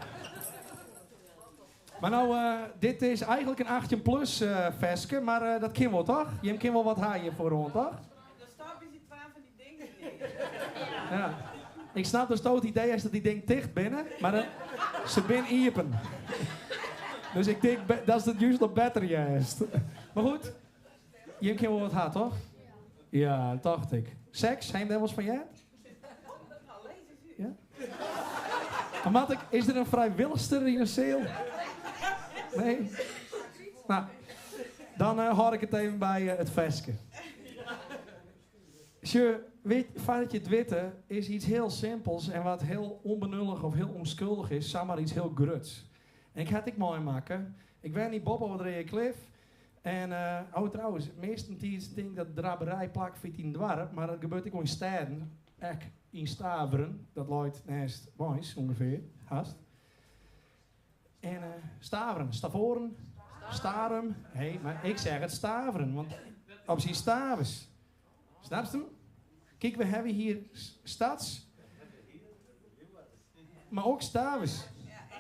Maar nou, dit is eigenlijk een 18-plus versje, maar dat kan wel, toch? Je kan wel wat haaien voor rond, toch? De stap is iets van die dingen. Ja. Ik snap dus toch het idee is dat die ding dicht binnen, maar ze binnen iepen. Dus ik denk dat is het juist beter juist. Maar goed, je kan wel wat hard, toch? Ja, dacht ik. Seks, zijn dat was van jij? Ja? Maar is er een vrijwilligster in een cel? Nee? Nou, dan hoor ik het even bij het versje. Feit dat je het witte is iets heel simpels en wat heel onbenullig of heel onschuldig is, zeg maar iets heel gruts. En ik had het mooi maken. Ik ben niet Bob over de Cliff. En, trouwens, meestal denk ik dat de draberij plak vindt in het dorp, maar dat gebeurt ook in steden. Echt in Staveren, dat loopt naast Boys ongeveer, haast. En Staveren, Stavoren, Starum. Hé, maar ik zeg het Staveren, want op zijn Stavers. Snap je hem? Kijk, we hebben hier stads, maar ook Stavers.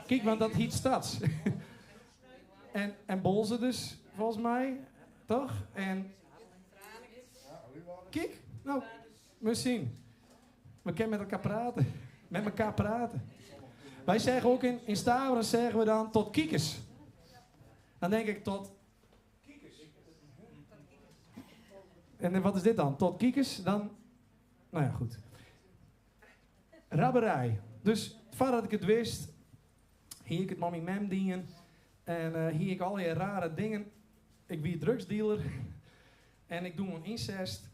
Kijk, want dat heet stads. en Bolze dus, volgens mij, toch? En kijk, nou, misschien. We kunnen met elkaar praten. Wij zeggen ook in Staveren zeggen we dan tot kiekers. Dan denk ik tot kiekers. En wat is dit dan? Tot kiekers? Dan, nou ja, goed. Rabberij. Dus voordat ik het wist, hier ik het mommy mem dingen en hier ik al die rare dingen. Ik ben drugsdealer en ik doe een incest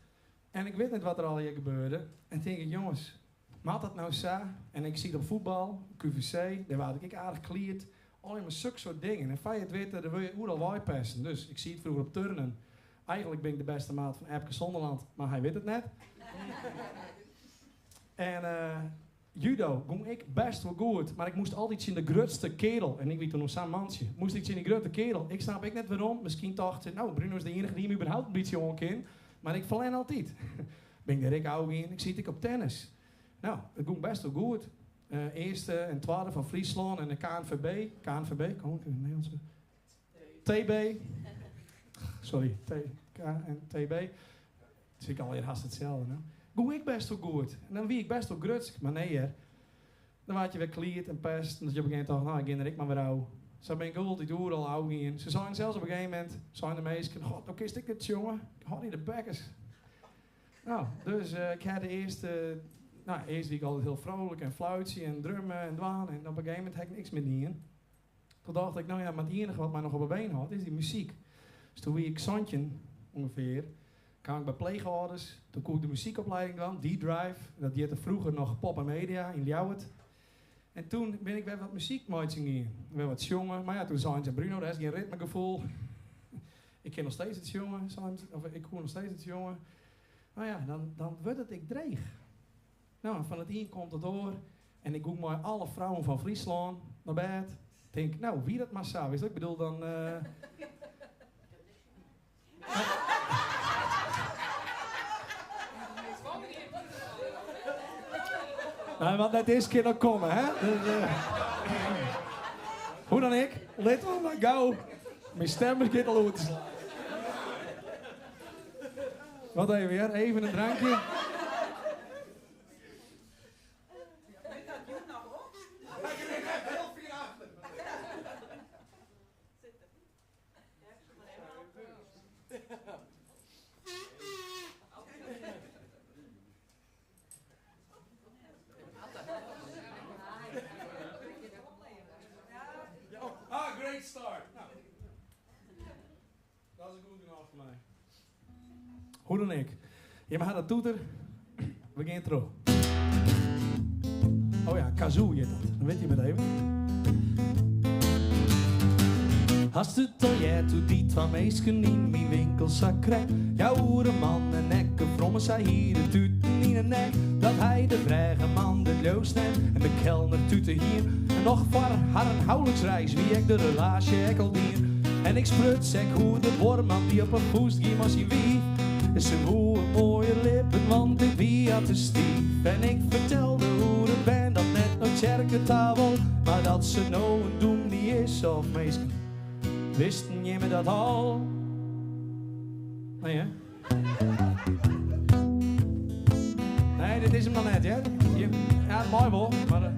en ik weet niet wat er al hier gebeurde. En denk ik, jongens, maakt dat nou zo? En ik zie het op voetbal, QVC, daar werd ik aardig gekleed. Allemaal zulke soort dingen. En fijn het weten, daar wil je overal bijpassen. Dus ik zie het vroeger op turnen. Eigenlijk ben ik de beste maat van Epke Zonderland, maar hij weet het net. En judo ging ik best wel goed, maar ik moest altijd in de grootste kerel. En ik weet toen nog zo'n mansje. Moest ik in die grote kerel. Ik snap ik net waarom. Misschien dacht ze, nou, Bruno is de enige die hem überhaupt een beetje jongen kan. Maar ik verlen altijd. Ben ik er ik oud in. Ik zit op tennis. Nou, het ging best wel goed. Eerste en tweede van Friesland en de KNVB. KNVB, kom ik in het Nederlands? TB. Sorry, K en TB. Dus ik alweer haast hetzelfde. Nou. Ging ik best wel goed. En dan wie ik best wel grutsk. Maar nee, hè. Dan werd je weer klierd en pest. En dat je op een gegeven moment dacht, nou, ik ben er maar weer oud. Zo ben ik altijd al oud in. Ze zijn zelfs op een gegeven moment, zijn de meesten, god, dan kist ik het, jongen. Ik had niet de bekkers. Nou, dus ik had de eerste week altijd heel vrolijk en fluitje en drummen en dwaan. En op een gegeven moment had ik niks meer in. Toen dacht ik, nou ja, maar het enige wat mij nog op mijn been had, is die muziek. Dus toen wie ik zandje ongeveer, kwam ik bij Pleegouders. Toen kon ik de muziekopleiding dan, D-Drive. Dat heette vroeger nog Pop en Media in Ljouwert. En toen ben ik weer wat muziek mee zingen. Weer wat jongen. Maar ja, toen zei ze, Bruno, dat is geen ritmegevoel. Ik ken nog steeds het jongen. Of ik hoor nog steeds het jongen. Nou ja, dan wordt het ik dreig. Nou, van het een komt het door. En ik hoek maar alle vrouwen van Friesland naar bed. Ik denk, nou, wie dat maar zou is. Ik bedoel dan... Nou, want dat is keer nog komen, hè? Dus, hoe dan ik? Little, maar gauw. Mijn stem is al uit te slaan. Wat even weer? Even een drankje. Great start. Nou. Dat is een goed genoeg voor mij. Hoe dan ik? Je mag dat toeter. We gaan terug. Oh ja, kazoo heet dat. Dan weet je het even. Als het al jij toe die twee meisken in mijn winkelzak krijgt. Jouw oere man en nekke vrommen zei hier de tuten in en nek. Dat hij de brege man de leus neemt en de kelner tuten hier. En nog voor haar een huwelijksreis wie ik de relatie ekkeldier. En ik spruts ik hoe de borman die op een poest ging als hij wie. Ze woe mooie lippen, want ik wie had de stief. En ik vertelde hoe de band dat net een kerkentafel. Maar dat ze nou een doen die is of meesken. Wisten je me dat al? Nee, hè? Nee, dit is hem dan net, hè? Ja, mooi wel, maar...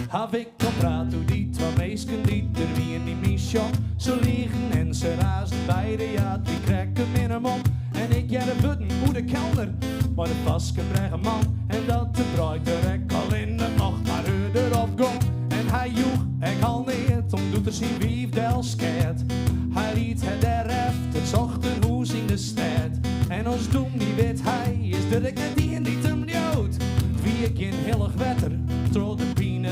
Heb ik al praat hoe die twee meisken die er wie in die mischop. Ze liggen en ze razen beide, ja, die krijgen in hem op. En ik de butten hoe de kelder, maar de vaske brege man. En dat de bruid de rek al in de nacht maar erop ging. En hij joeg, ik al niet, om doet er zijn wief del skeet. Hij liet het er efter, het zocht een hoes in de stad. En als doem die weet hij, is dat ik net die en die hem dood. Wie ik in hillig wetter, tro de pine,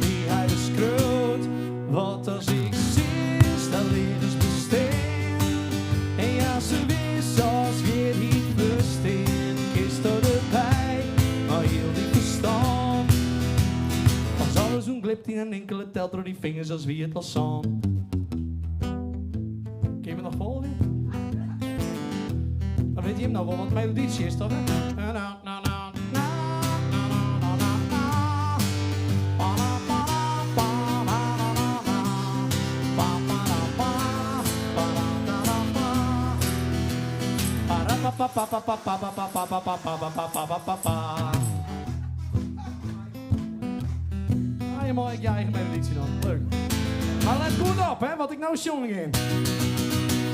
die hij beschroot. Wat als ik zie, dan levens besteen. En ja, ze wist als weer niet besteen. Kist er erbij, maar heel niet verstaan. Als alles doen glipt in een enkele telt door die vingers als wie het was zon. Kun je me nog volgen? Dan weet je hem nog wel wat melodietje is, toch? Ah, je mag ik je eigen melodietje dan. Leuk. Maar let goed op, hè, wat ik nou zong in.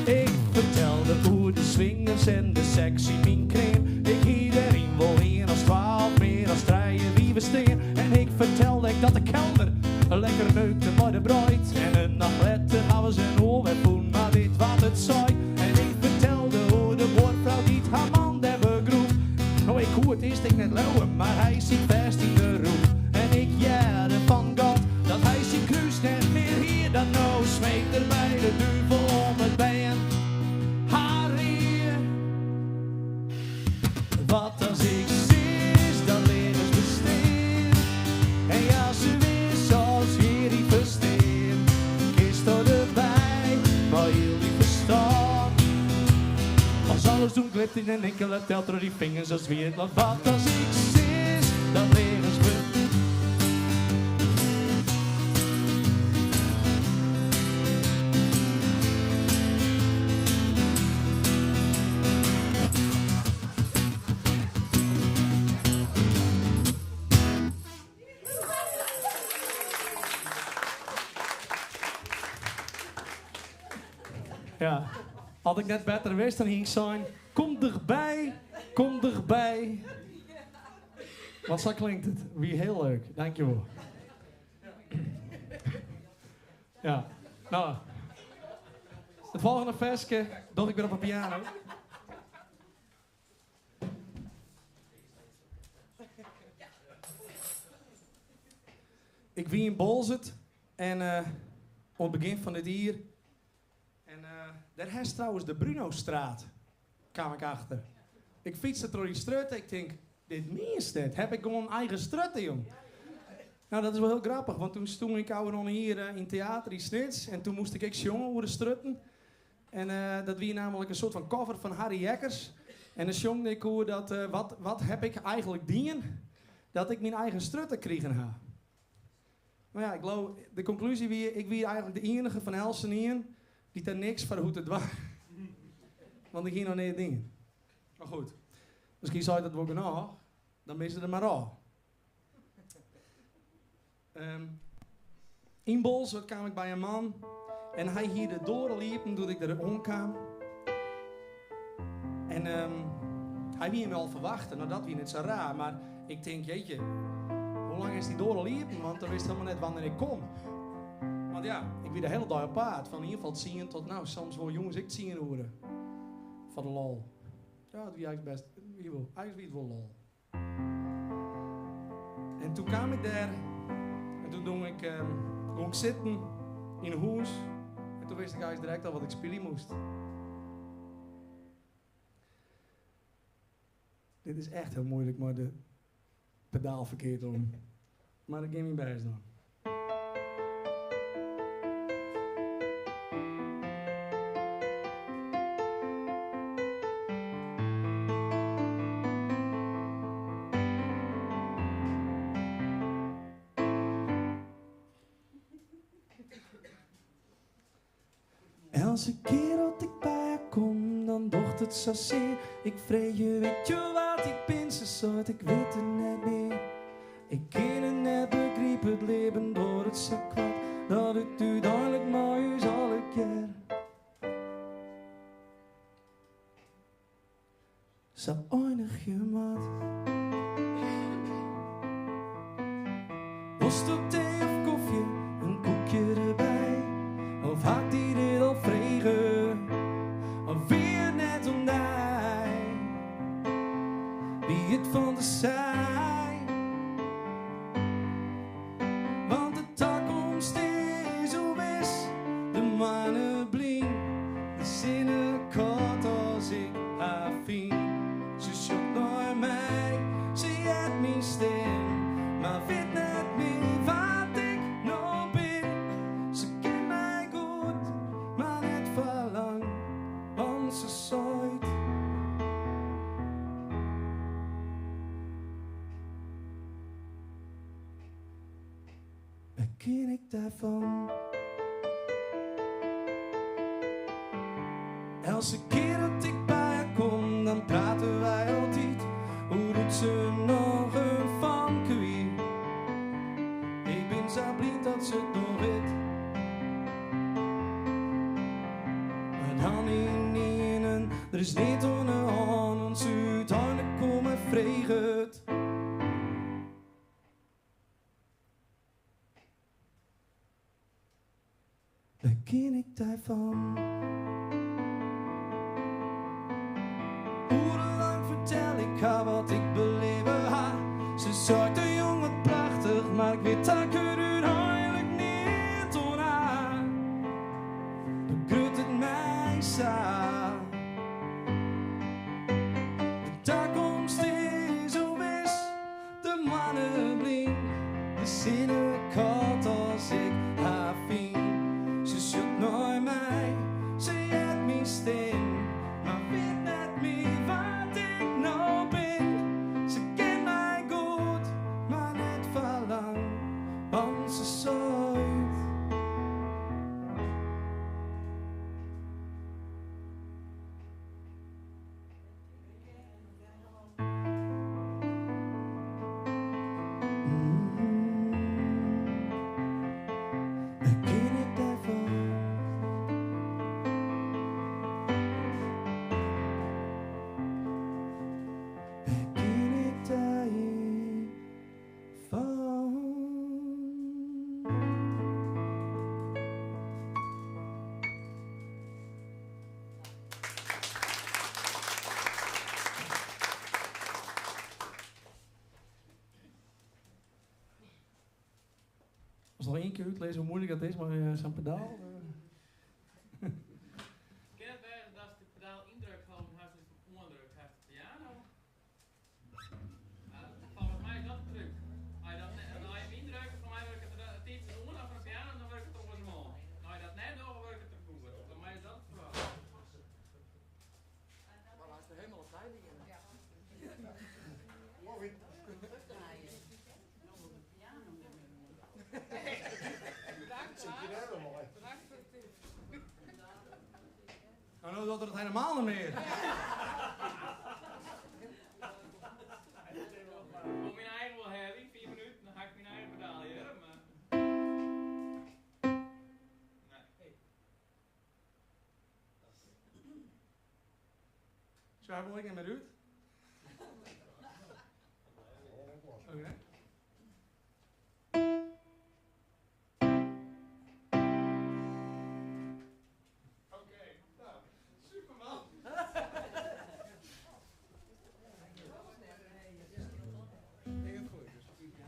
Ik vertelde hoe de swingers en de sexy min cream. Ik iedereen wil hier als 12 meer als 3 wie we steen. En ik vertelde dat de kelder lekker neukte bij de bruid. En een nacht later hadden ze een oor en voel maar dit wat het zei. En ik vertelde hoe de woordvrouw die haar man daar begroef. Nou, ik hoe het is, ik net lauwen, maar hij zit vast in de roef. En ik jaren van God dat hij zijn kruis net meer hier. Dat nou smeekt er bij de duivel om het been. Haar hier. Wat als ik zie, dan levens Zwitting en Nicola telt door die vingers als wie het laat. Wat als iets is, dan leren we. Ja, had ik net beter wist, dan ging ik zijn. Kom dichtbij, kom dichtbij. Want zo klinkt het. Wie heel leuk, dankjewel. Ja, nou. Het volgende versje doe ik weer op een piano. Ik wie in Bolzert en op het begin van het jaar. En daar is trouwens de Brunostraat, kwam ik achter. Ik fietste door die straat en ik denk, dit meest dit. Heb ik gewoon eigen straat, jong. Nou, dat is wel heel grappig, want toen stond ik oude hier in het theater in Snits. En toen moest ik jongen over de strutten. En dat was namelijk een soort van cover van Harry Jekkers. En dan zong ik hoe dat, wat heb ik eigenlijk dienen? Dat ik mijn eigen strutten kregen ha. Maar ja, ik geloof, de conclusie wie ik wie eigenlijk de enige van Elsen hier die daar niks van hoe het was. Want ik ging nog niet dingen. Maar goed, misschien zou je dat wel genoeg, dan ben je er maar al. In Bols kwam ik bij een man en hij hier de doorliepen toen ik er omkwam. En hij wie hem al verwachten, nou dat wie niet zo raar, maar ik denk, jeetje, hoe lang is die doorliepen? Want dan wist helemaal net wanneer ik kom. Want ja, ik wie de hele dag op paard, van in ieder geval het zien tot nou, soms wel jongens ik het zien horen. Van de lol. Ja, dat wie eigenlijk best, eigenlijk wie het wel lol. En toen kwam ik daar en toen ging ik zitten in een huis en toen wist ik eigenlijk direct al wat ik spelen moest. Dit is echt heel moeilijk, maar de pedaal verkeerd om. Maar dat ging niet bij dan. Elke keer dat ik bij haar kom, dan docht het zo zeer. Ik vrees je, weet je wat ik ben, ze soort, ik weet het net meer. Ik ken het net, begreep het leven door het zo kwad, dat het uiteindelijk mooi is alle keer. Zo eindig je maat. Was het thee of koffie, een koekje erbij, of had die dit al vregen, of weer net ondij, wie het van de zij. Want de toekomst is zo wis, de mannen blink, de zinnen kort als ik haar vind. Ze zoekt naar mij, ze heeft mijn stem, maar weet net meer wat ik nog ben. Ze kent mij goed, maar net verlang, want ze zooit. Waar ken ik daarvan? Elke keer dat ik bij haar kom, dan praten wij altijd. Hoe doet ze nog een vanke wie? Ik ben zo blind dat ze het nog weet. Maar dan in en er is niet onder aan ons uiteindelijk kom en vreeg het. Waar ken ik daarvan? Urenlang vertel ik haar wat ik beleven ha. Ze zegt de jongen prachtig, maar ik weet dat ik er uiteindelijk niet door haar. Begroet het mij sa. De toekomst is zo wis, de mannen blink, de zinnen kort als ik haar vind. Ze zoekt naar mij, ze Als nog één keer uitlezen hoe moeilijk dat is, maar zo'n pedaal. Ken het wel dat als de pedaal indrukt houdt, dan heeft het een onderdruk, heeft de piano. Volgens mij is dat de truc. Als je hem indrukt, voor mij werkt het iets onder van de piano, dan werkt het over zijn mond. Als je dat net doet, dan werkt het er goed. Voor mij is dat het verhaal. Maar als er helemaal op leiding in. Nou doet er het helemaal niet meer. Om mijn eigen wel hebben, 4 minuten, dan ga ik mijn eigen pedaal hier. Maar... Nee. Zo ik niet meer uit. Oké.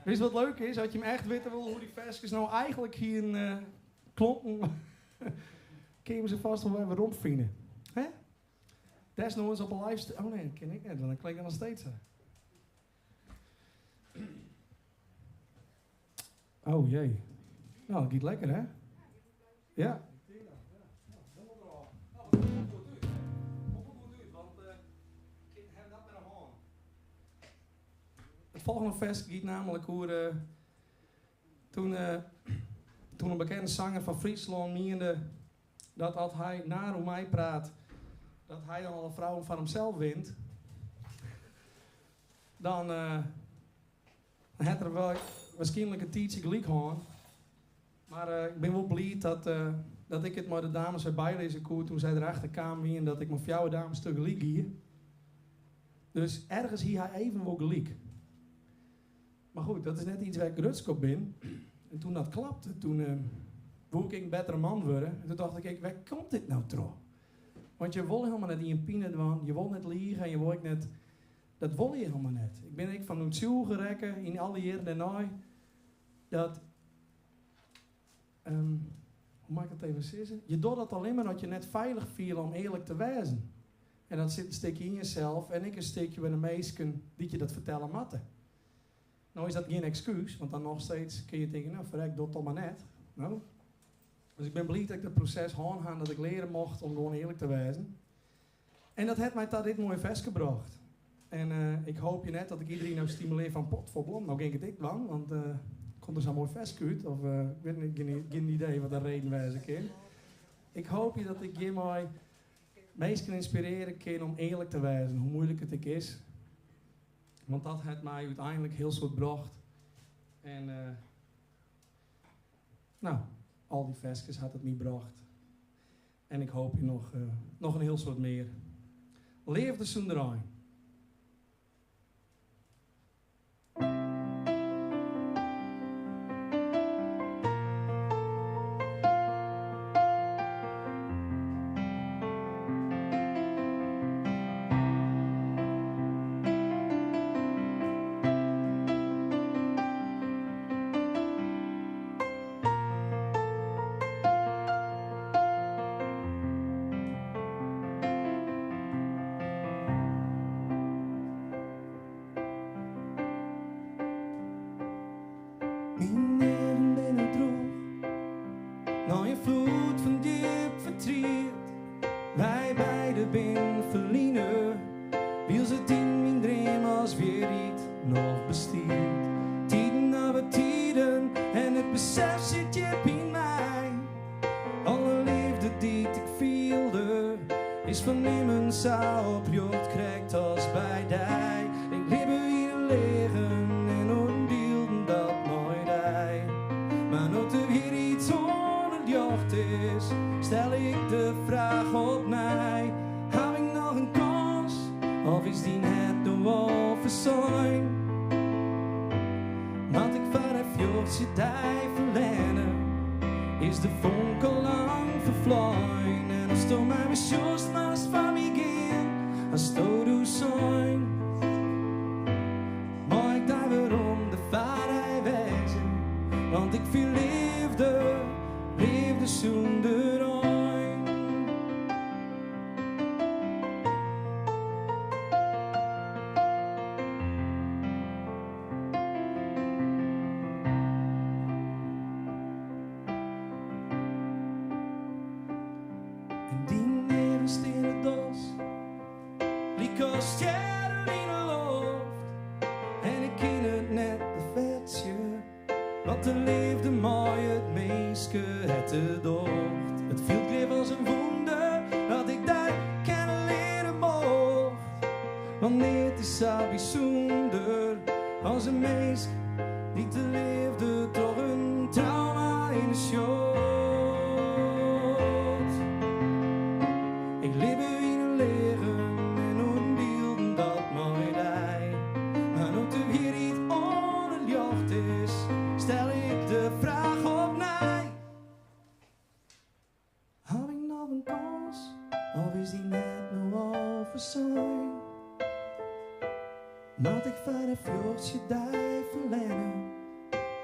Weet je wat leuk is? Als je hem echt weten wil hoe die versjes nou eigenlijk hier in klonken, kun je hem ze vast wel even rondvinden. Hè? Desnoods op een live... Oh nee, dat ken ik niet, want dan klinkt dat nog steeds zo. Oh jee. Nou, dat gaat lekker hè? Ja. Het volgende vers gaat namelijk hoe toen een bekende zanger van Friesland meende dat als hij naar hoe mij praat, dat hij dan al een vrouw van hemzelf wint, dan had er wel waarschijnlijk een tijdje gelijk gehad. Maar ik ben wel blij dat ik het met de dames weer bijlezen kon toen zij erachter kwamen en dat ik met jouw dames stuk gelijk hier. Dus ergens hier hij even wel gelijk. Maar goed, dat is net iets waar ik gerust op ben. En toen dat klapte, toen wou ik een betere man worden. En toen dacht ik, waar komt dit nou toch? Want je wil helemaal niet in je pine, je wil niet liegen en je wil net... Dat wil je helemaal niet. Ik ben van het ziel gerekken in alle jaren daarna. Dat... hoe maak ik het even zeggen? Je doet dat alleen maar dat je net veilig viel om eerlijk te wezen. En dat zit een stukje in jezelf en ik een stukje bij de meesten die je dat vertellen matten. Nou is dat geen excuus, want dan nog steeds kun je denken, nou verrek, doe het toch maar net. Nou. Dus ik ben blij dat ik het proces gaan dat ik leren mocht om gewoon eerlijk te wezen. En dat heeft mij tot dit mooie vers gebracht. En ik hoop je net dat ik iedereen nou stimuleer van pot voor blom. Nou ging het ik lang, want komt er zo'n mooi vers uit. Of ik weet niet, geen idee wat de reden wijzen kan. Ik hoop je dat ik je mij meest kan inspireren kan om eerlijk te wezen, hoe moeilijk het ook is. Want dat heeft mij uiteindelijk heel soort gebracht. En nou, al die versjes had het niet gebracht. En ik hoop je nog een heel soort meer. Leef de Soenderijn. Wij beiden ben verliezen, wie het in mijn droom als weer niet nog bestiert. Tijden over tijden en het besef zit je in mij. Alle liefde die ik voelde is van niemand zo op jocht krijgt als bij die. Ik liep hier liggen en ondeelden dat nooit hij. Maar nooit er weer iets onder jocht is, stel ik de vraag op mij. Heb ik nog een kans, of is die net de wal verzoend? Want ik vanaf je die verlenen, is de vonk al lang vervloeien. En als het mij was juist naast van mij ging, als het doe zijn. Maar ik daar weer om de vader wezen, want ik viel leefde zonder een. En die nederst in het dos, die kost jaren in de loft. En ik ken het net de vetje, want de liefde mooi het meeske het te docht. Het viel grif als een wonder dat ik daar kennen leren mocht. Want dit is zo bijzonder als een meesk die te liefde toch een trauma in de shot. Ik leef in een leren en een beelden dat mooi rij. Maar ook de weer niet onjacht is, stel ik de vraag op mij. Heb ik nog een kans, of is die net nog over zijn? Want ik van een vluchtje daar verlengen,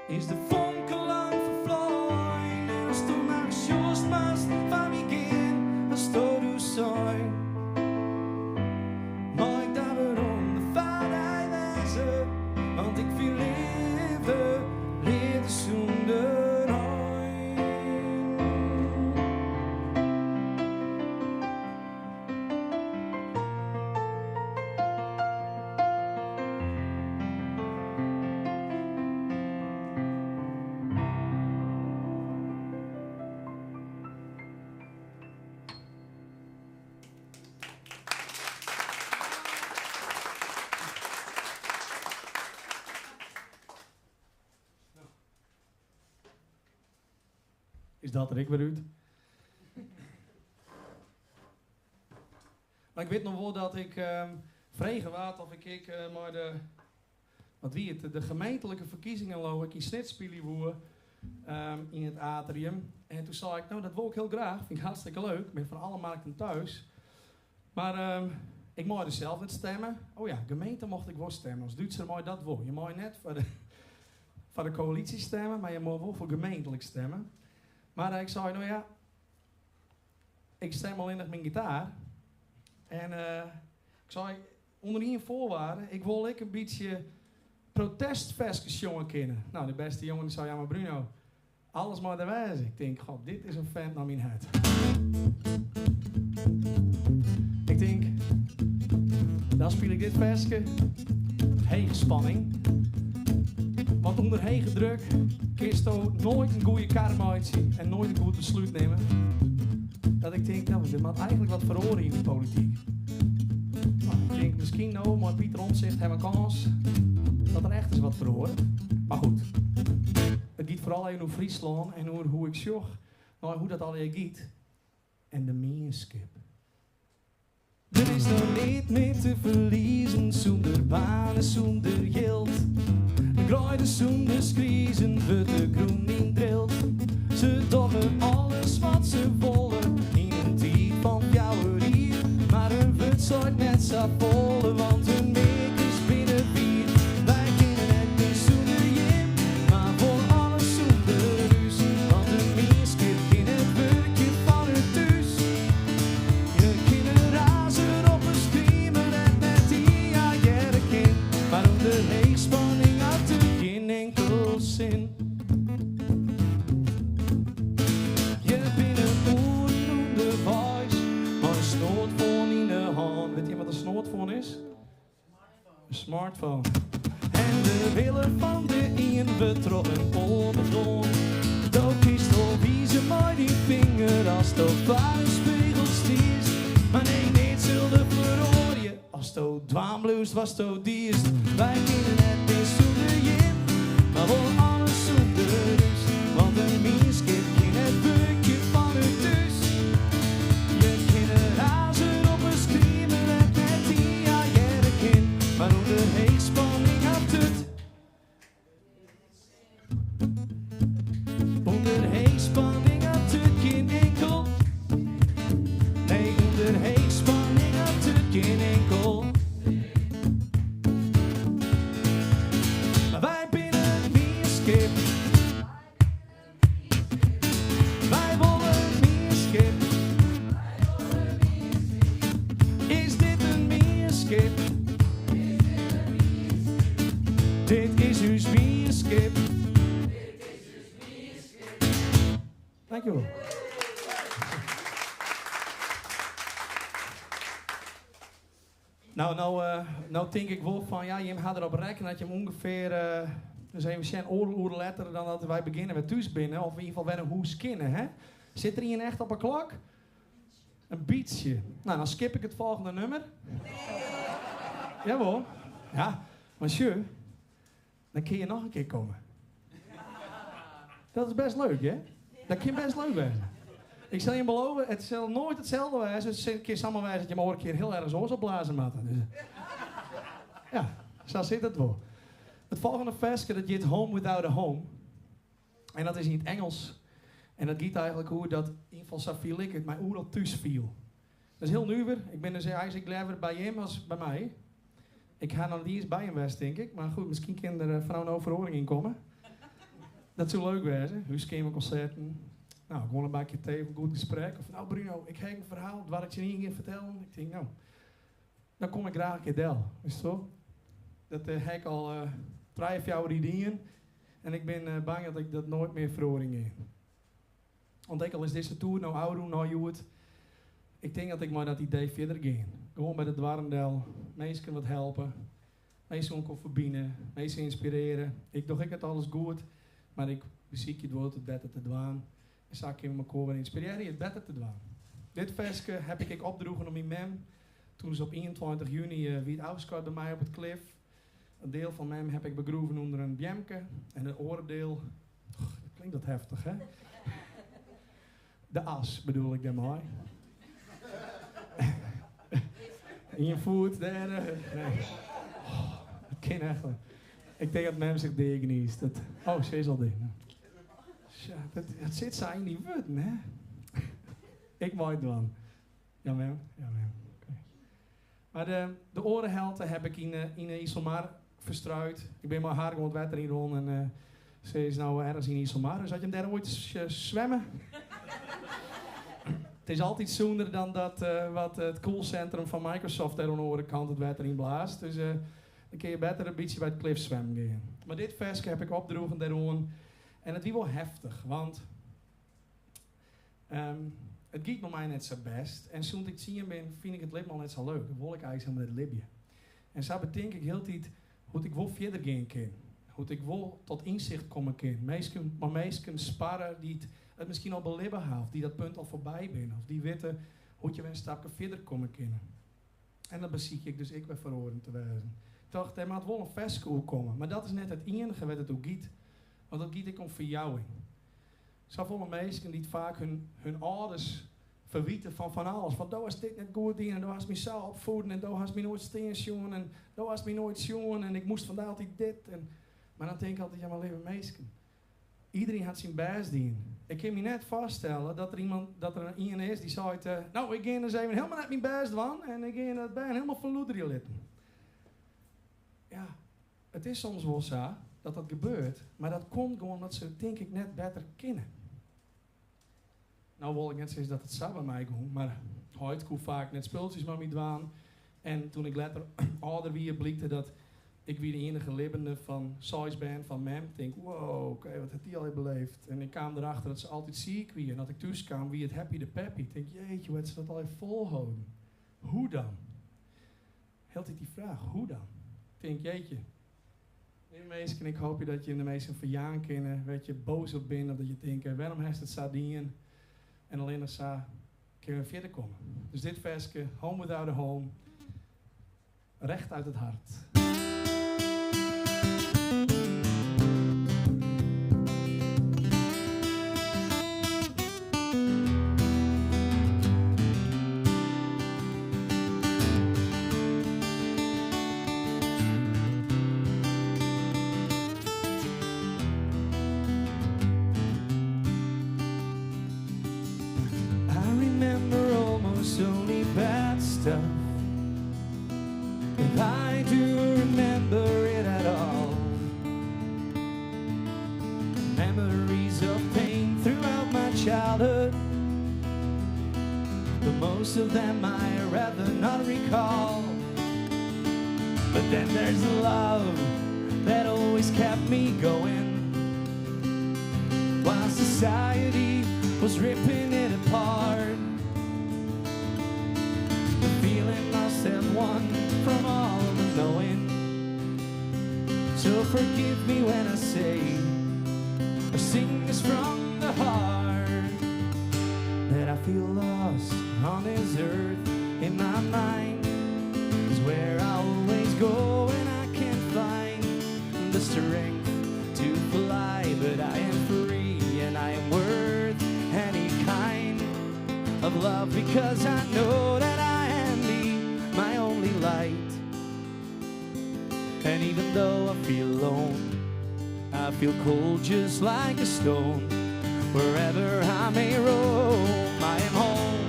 is de vonk al lang vervloeien. En als toen maar gesjoest mast van wie kind, als toen u zijn. Maar ik daar waarom de vaderij wijzen, want ik viel liefde zonder een. Is dat er ik weer uit? Maar ik weet nog wel dat ik vregen was of ik maar de gemeentelijke verkiezingen loop ik in Snitspielie woe in het atrium. En toen zei ik, nou dat wil ik heel graag, vind ik hartstikke leuk. Ik ben van alle markten thuis. Maar ik mocht dus zelf niet stemmen. Oh ja, gemeente mocht ik wel stemmen. Als Duitser mooi dat wel. Je mag net voor de coalitie stemmen, maar je mag wel voor gemeentelijk stemmen. Maar ik zei, nou ja, ik stem alleen nog mijn gitaar. En ik zei, onder die voorwaarden, ik wil een beetje protestfestjes jongen kennen. Nou, de beste jongen die zei, ja maar Bruno, alles maar de wijze. Ik denk, god, dit is een vent naar mijn hart. Ik denk, dan speel ik dit festje, hege spanning. Want onder hege druk kun je nooit een goede karma uitzien en nooit een goed besluit nemen. Dat ik denk, nou, er moet eigenlijk wat verhoren in de politiek. Nou, ik denk misschien nou, maar Pieter Omtzigt heeft een kans dat er echt eens wat verhoren. Maar goed, het gaat vooral even over Friesland en over hoe ik zag, nou, hoe dat alweer gaat. En de meerskip. Er is nog niet meer te verliezen, zonder banen, zonder geld. De grooide zonder skriezen, we de groen in drilt. Ze doggen alles wat ze willen, in een tijd van jouwerie. Maar hun wut zooit net zo volle, want hun makers binnen vier. Wij kennen het niet zonder Jim, maar voor alles zonder rus. Want een meerskip in het werkje van hun thuis. Je kinderen razen op een screamer en met die jaren kind. Maar om de heegspanning had er geen enkel zin. Je bent een oernoemde voice, maar een snootphone in de hand. Weet je wat een snootphone is? Een smartphone. En de willen van de een betrokken onbedoeld. Dat kiest al wie ze maar die vinger als dat waar een spiegel stiest. Maar nee, niet zullen verhoor je als dat dwaamloos was dat diest. Wij kennen het niet zonder Jim, maar wel alles zonder rust. Want een meerskip in het bukje van het dus. Je kinderen razen op een screamer en met die jaren kind. Maar onder heegspanning had het. Onder heegspanning had het geen enkel. Nee, onder heegspanning had het geen enkel. Maar wij binnen een meerskip. dus wie een skip. Dankjewel. Nou denk ik wel van, ja, je gaat erop rekenen dat je hem ongeveer, dus even een oor later dan dat wij beginnen met thuis binnen, of in ieder geval weer een hoes kennen, hè? Zit er hier echt op een klok? Een beatsje. Nou, dan skip ik het volgende nummer. Jawel. Ja, monsieur, dan kun je nog een keer komen. Dat is best leuk, hè? Dat kan best leuk zijn. Ik zal je beloven, het zal nooit hetzelfde zijn. Het is een keer samen wijzen dat je maar een keer heel erg oors opblazen moet. Dus, ja, zo zit het wel. Het volgende versje, dat heet Home Without a Home. En dat is in het Engels. En dat gaat eigenlijk hoe dat, in ieder geval zo viel ik het, mijn oer op thuis viel. Dat is heel nuwer. Ik ben dus eigenlijk liever bij hem als bij mij. Ik ga dan niet eens bij hem wezen, denk ik. Maar goed, misschien kan er van een overhoring in komen. Dat zou leuk wezen. Huiskamerconcerten. Nou, gewoon een bakje thee, een goed gesprek. Of nou Bruno, ik heb een verhaal waar ik je niet in vertellen. Ik denk, nou, dan kom ik graag een keer del. Is het zo? Dat heb ik al 3 jaar ideeën. En ik ben bang dat ik dat nooit meer verhoring heb. Want ik al is deze tour nou ouder, nou joet. Ik denk dat ik maar dat idee verder ga. Gewoon bij de dwarendel. Mensen wat helpen. Mensen kon verbinden. Mensen inspireren. Ik doe het alles goed. Maar ik beziek het woord het beter te doen. En zou ik in elkaar weer inspireren het beter te doen. Dit versje heb ik opgedroegen om mijn mem. Toen ze op 21 juni wie het afskort bij mij op het klif. Een deel van mem heb ik begroeven onder een bjemke. En het oordeel, klinkt dat heftig, hè? De as bedoel ik daarmee. In je voet, daar. Nee. Oh, dat kan echt wel. Ik denk dat mem zich degeniest. Oh, ze is al dingen. Ja, dat zit ze in die woorden, hè? Ik mooi het doen. Ja, mem. Ja, mem. Okay. Maar de orenhelten heb ik in Isomar verstrooid. Ik ben maar haar gewoon het water in rond en ze is nou ergens in Isomar. Dus had je hem daar ooit zwemmen? Het is altijd zoender dan dat wat het callcentrum van Microsoft daar aan de andere kant het water in blaast. Dus dan kun je beter een beetje bij het klif zwemmen gaan. Maar dit versje heb ik opgedroegen daarom. En het is wel heftig, want het gaat bij mij net zo best. En toen ik zien ben, vind ik het helemaal net zo leuk. Dan wil ik eigenlijk helemaal net Libië. En zo bedenk ik heel tijd hoe ik wel verder gaan kan. Hoe ik wel tot inzicht komen kan. Maar mensen sparren die het misschien al belibben hebben. Die dat punt al voorbij zijn. Of die weten hoe je weer een stapje verder komen kan. En dan beziek ik dus ik weer verhoren te wezen. Ik dacht, er moet wel een versje komen. Maar dat is net het enige wat het ook gaat. Want dat gaat ik om verjouwing. Zo volle mensen die vaak hun ouders verwieten van alles. Van, daar was dit net goed in en daar was me zo opvoeden en daar was me nooit steen en daar was me nooit jongen en ik moest vandaag altijd dit. Maar dan denk ik altijd, ja maar lieve mensen. Iedereen had zijn best doen. Ik kan me net voorstellen dat er een is die zei, nou ik ga dus even helemaal net mijn best doen en ik ga dat bij helemaal verloederen litten. Ja, het is soms wel zo dat gebeurt, maar dat komt gewoon omdat ze denk ik net beter kennen. Nou wil ik net zeggen dat het zo bij mij ging, maar ooit kon vaak net speeltjes met me doen. En toen ik later ouder wie blikte dat ik weer de enige levende van Sois ben, van mem. Ik denk, wow, oké, wat heeft die al beleefd? En ik kwam erachter dat ze altijd ziek wie. En dat ik thuis kwam, wie het happy de peppy. Ik denk, jeetje, wat ze dat al even volhouden. Hoe dan? Heel tijd die vraag, hoe dan? Ik denk, jeetje. Meestal, ik hoop je dat je in de meeste verjaan kennen, weet je boos op bent, of dat je denkt, waarom heeft het sardien? En alleen als zo kunnen we verder komen. Dus dit versje, Home Without a Home, recht uit het hart. If I do remember it at all, memories of pain throughout my childhood, but most of them I rather not recall. But then there's love that always always kept me going, while society was ripping it apart. The feeling lost and won from all the knowing. So forgive me when I say or sing this from the heart, that I feel lost on this earth. In my mind is where I always go, and I can't find the strength to fly. But I am free and I am worth any kind of love, because I know that I am my only light. And even though I feel alone, I feel cold just like a stone. Wherever I may roam, I am home.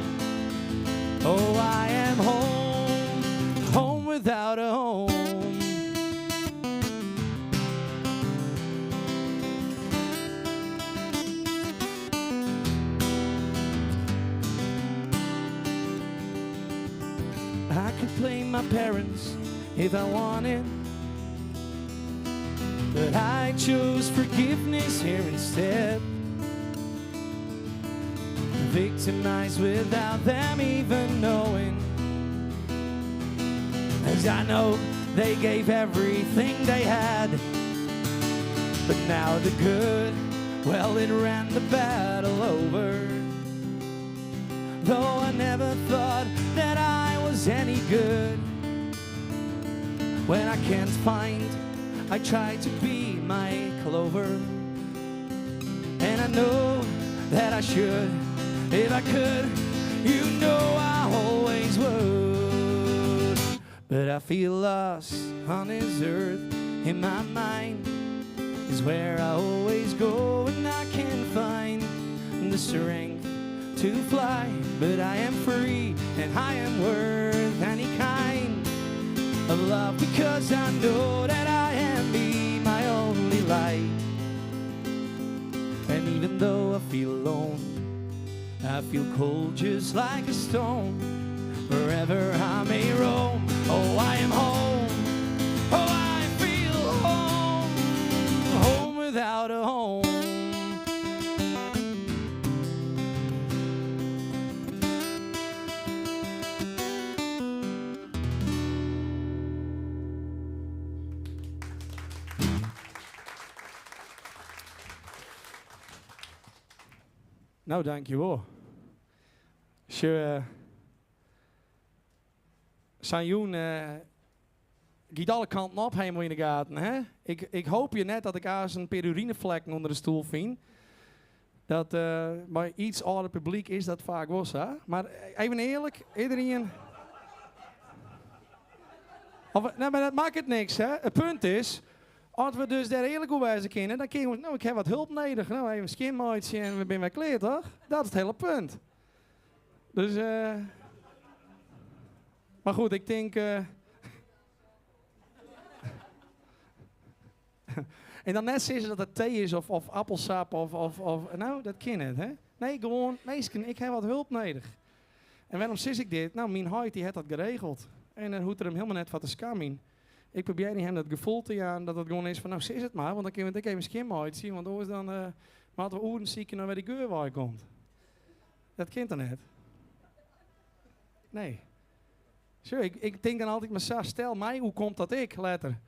Oh, I am home, home without a home. I could blame my parents if I wanted, but I chose forgiveness here instead. Victimized without them even knowing, as I know they gave everything they had. But now the good, well, it ran the battle over. Though I never thought that I was any good, when I can't find, I try to be my clover. And I know that I should, if I could, you know I always would. But I feel lost on this earth. In my mind is where I always go, and I can't find the strength to fly. But I am free and I am worth any kind of love, because I know that I am my only light. And even though I feel alone, I feel cold just like a stone. Wherever I may roam, oh, I am home. Oh, I feel home, home without a home. Nou, dankjewel. Sanjoen gaat alle kanten op helemaal in de gaten. Hè? Ik hoop je net dat ik als een paar urinevlekken onder de stoel vind. Dat bij iets ouder publiek is dat vaak was. Hè? Maar even eerlijk, iedereen... Nee, maar dat maakt het niks. Hè? Het punt is, als we dus daar eerlijk over wijzen kunnen, dan kunnen we, nou, ik heb wat hulp nodig. Nou, even een skinmaatje en we zijn weer klaar, toch? Dat is het hele punt. Dus, maar goed, ik denk... en dan net zeggen dat het thee is of appelsap of... Nou, dat kan het, hè? Nee, gewoon, meestal, ik heb wat hulp nodig. En waarom zeg ik dit? Nou, mijn huid die heeft dat geregeld. En dan hoeft er hem helemaal net van te skammen. Ik probeer niet hem dat gevoel te gaan dat het gewoon is van, nou, zeg het maar, want dan kunnen we even skin uitzien, want anders dan laten we oren zieken naar waar die geur waar komt. Dat kent dan net. Nee. Zo, ik denk dan altijd mezelf, stel mij, hoe komt dat ik later?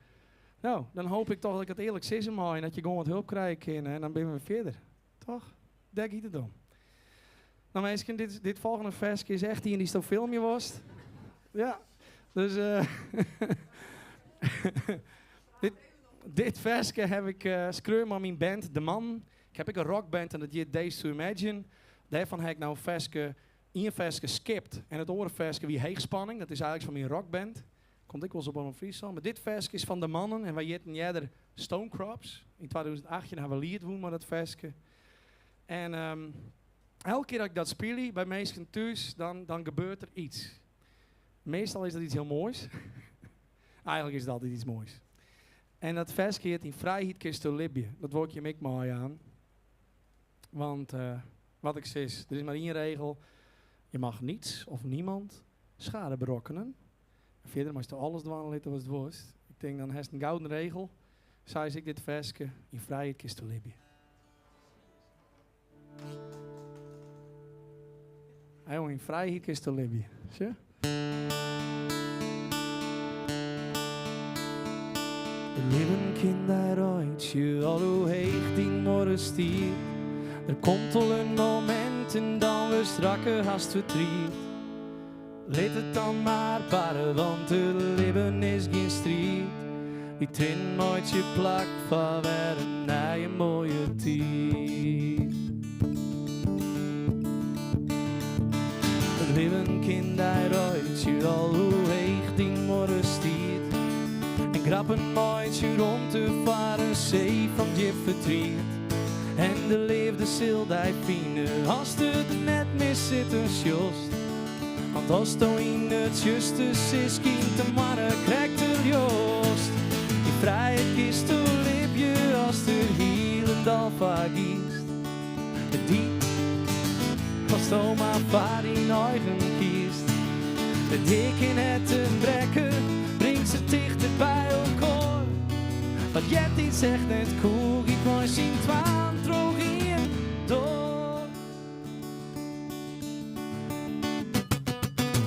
Nou, dan hoop ik toch dat ik het eerlijk zeg maar en dat je gewoon wat hulp krijgt en dan ben we verder. Toch? Daar gaat het om. Nou mensen, dit volgende versje is echt die in die zo'n filmje was. Ja, dus dit versje heb ik schreeuwen met mijn band, De Man. Ik heb een rockband en dat heet Days to Imagine. Daarvan heb ik nou een versje skipt. En het andere versje wie Heegspanning, dat is eigenlijk van mijn rockband. Komt ik wel eens op een Friesland. Maar dit versje is van De Mannen en wij jitten jeder Stone Crops. In 2018 hebben we lied doen met dat versje. En elke keer dat ik dat speel bij mensen thuis, dan gebeurt er iets. Meestal is dat iets heel moois. Eigenlijk is het altijd iets moois. En dat versje heet in vrijheid kist te Libië. Dat word je me mooi aan. Want wat ik zeg, er is maar één regel. Je mag niets of niemand schade berokkenen. En verder mag je alles dwalen als het worst. Ik denk dan heeft een gouden regel. zei ik dit versje, in vrijheid kist te leven. Hij in vrijheid kist te leven. Zie je? Leven kind daaruit, je al hoe heeg die morgen stiert. Er komt al een moment en dan we strakke haast verdriet. Laat het dan maar paren, want het leven is geen strijd. Wie trin nooit je plak van weer een mooie tijd. Het leven kind daaruit, je al hoe heeg die morgen stiert. En grappen nooit je rond te varen, zee van je verdriet. En de leefde zil die fine, als het net mis zit een sjost. Want als het in het juiste is, kind de mannen krijgt er joost. Die vrijheid kiest te leef je als de hielendal vergiest. Die als de oma vaar in eigen kiest. De dik in het te brekken, brengt ze dichter bij elkaar. Wat jij niet zegt net cool, ik mooi zien twaan droog in door.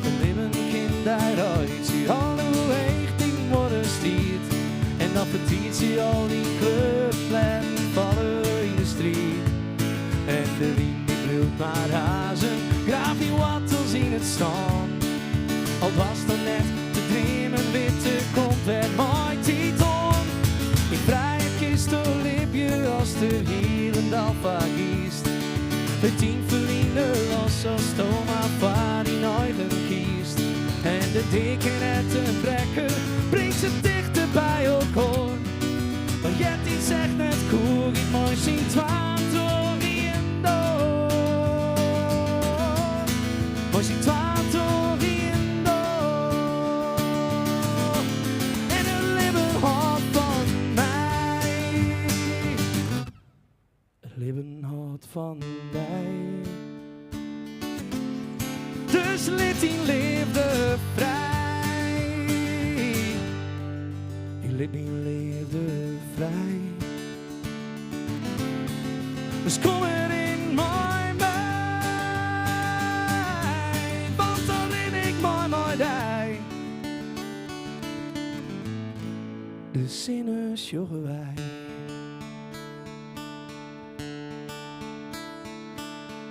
We leven kind daaruit, je al hoe heeg die morgen stiert. En dan verdient ze al die clubplan vallen in de street. En de wind die bloeit maar hazen, graaf die wattels in het zand. Al was er net te dreamen, witte komt er mooi titon. In vrijheid kist de lipje als de hielendal vergiest. De 10 verliezen los als Toma vaar in eigen kiest. En de dikke net te brekken, brengt ze dichter bij elkaar. Maar jij die zegt net cool, ik mooi zien twaan door in door. Mooi zien twaan door in door. En het leven houdt van mij. Het leven houdt van mij. Dus liet die leefde vrij. Ik liet die leefde vrij. Dus kom er in mijn mij, want dan ben ik mooi dij. De zinnen sjoggen wij.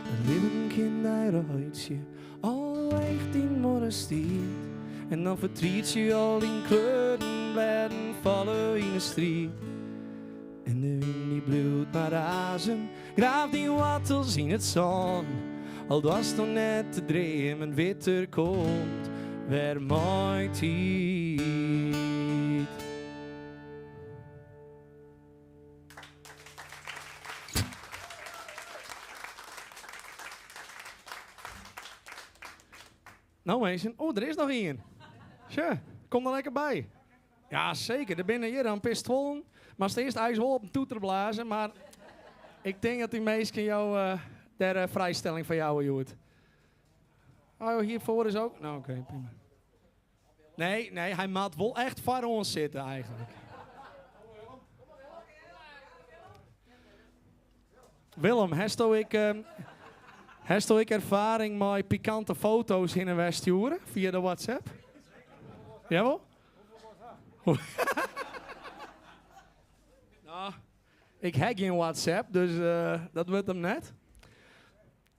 Het leven kind daaruit je al echt in morgen stiert. En dan vertriet je al in kleuren blijven vallen in de street. En de wind die bloeit maar razen, graaf die wattels in het zon. Al was het nog net te dreamen, witter komt weer mooi tijd. Nou mensen, oh er is nog één. Tja, kom er lekker bij. Ja zeker, er binnen hier een pistool. Maar eerst eigenlijk wel op een toeter blazen, maar ik denk dat die meesten jou der vrijstelling van jou joert. Oh, hiervoor is ook? Nou oké, prima. Nee, hij moet wel echt voor ons zitten eigenlijk. Willem, hast ik ervaring met pikante foto's in een westjuren via de WhatsApp? Jawel? Nou, ik heb geen WhatsApp, dus dat wordt hem net.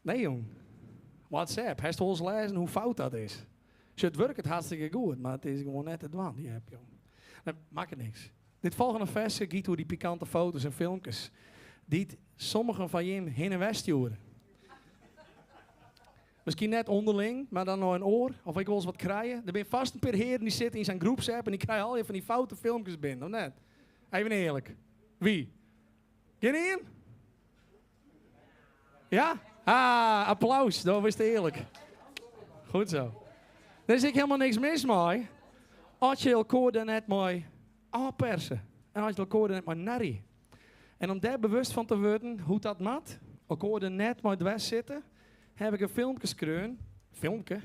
Nee jong, WhatsApp, hast ons lezen hoe fout dat is. Het werkt hartstikke goed, maar het is gewoon net het waan die heb, jong. Dat maakt het niks. Dit volgende versje gaat door die pikante foto's en filmpjes. Die sommigen van je heen en westjuren. Misschien net onderling, maar dan nog een oor. Of ik wil eens wat krijgen. Er zijn vast een paar heren die zitten in zijn groepsapp en die krijgen al je van die foute filmpjes binnen, of net? Even eerlijk. Wie? Geen één? Ja? Ah, applaus. Dat was eerlijk. Goed zo. Er is ik helemaal niks mis mee. Als je elkaar dan net mooi afpersen. En als je elkaar dan net maar narrie. En om daar bewust van te worden hoe dat moet, elkaar dan net mooi dwars zitten, heb ik een filmpje gekreun. Filmpje?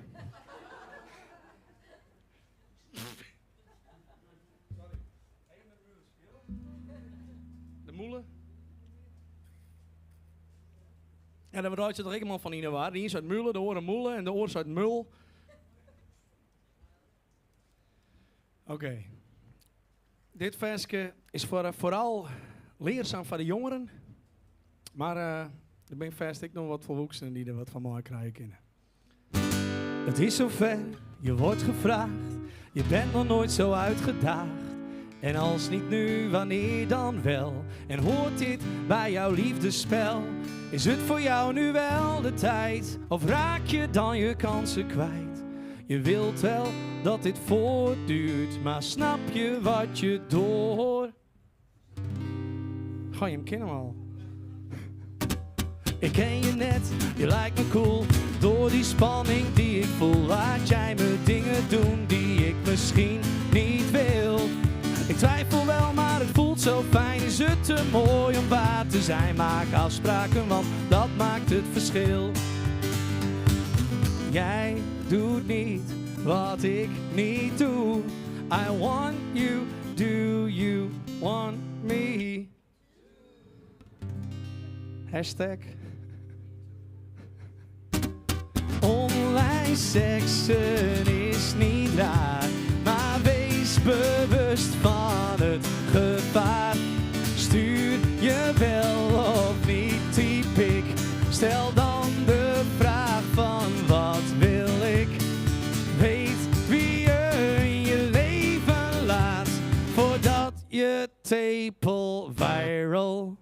Ja, dan draait je toch helemaal van in de war. De een is uit Mullen, de oren Moelen en de oor is uit Mul. Oké. Dit versje is vooral leerzaam voor de jongeren. Maar er ben vast ik nog wat volwassenen die er wat van mooi krijgen kunnen. Het is zover, je wordt gevraagd. Je bent nog nooit zo uitgedaagd. En als niet nu, wanneer dan wel? En hoort dit bij jouw liefdespel? Is het voor jou nu wel de tijd? Of raak je dan je kansen kwijt? Je wilt wel dat dit voortduurt, maar snap je wat je door? Ga je hem kennen al? Ik ken je net, je lijkt me cool. Door die spanning die ik voel, laat jij me dingen doen die ik misschien niet wil. Ik twijfel wel, maar het voelt zo fijn. Is het te mooi om waar te zijn? Maak afspraken, want dat maakt het verschil. Jij doet niet wat ik niet doe. I want you, do you want me? Hashtag. Online seksen is niet raar, maar wees bewust van het gevaar. Stuur je wel of niet, typ ik. Stel dan de vraag van wat wil ik? Weet wie je in je leven laat, voordat je tepel viral.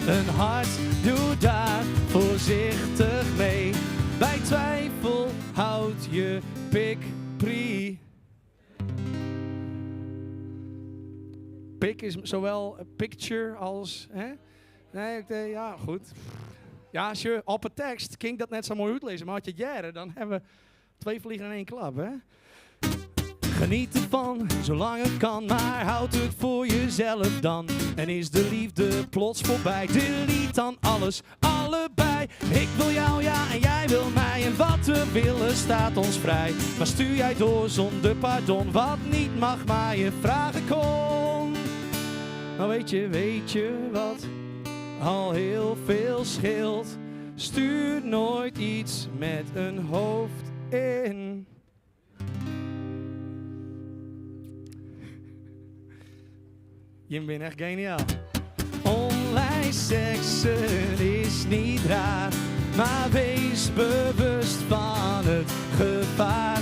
Een hart doet daar voorzichtig mee. Bij twijfel houd je pik pri. Pik is zowel een picture als... Hè? Nee, ja, goed. Ja, als je op een tekst, kan ik dat net zo mooi uitlezen. Maar als je het jaren, dan hebben we 2 vliegen in 1 klap, hè? Geniet ervan, zolang het kan, maar houd het voor jezelf dan. En is de liefde plots voorbij, delete dan alles, allebei. Ik wil jou, ja, en jij wil mij. En wat we willen staat ons vrij. Maar stuur jij door zonder pardon, wat niet mag, maar je vragen kon. Maar weet je wat al heel veel scheelt? Stuur nooit iets met een hoofd in. Je bent echt geniaal. Online seksen is niet raar, maar wees bewust van het gevaar.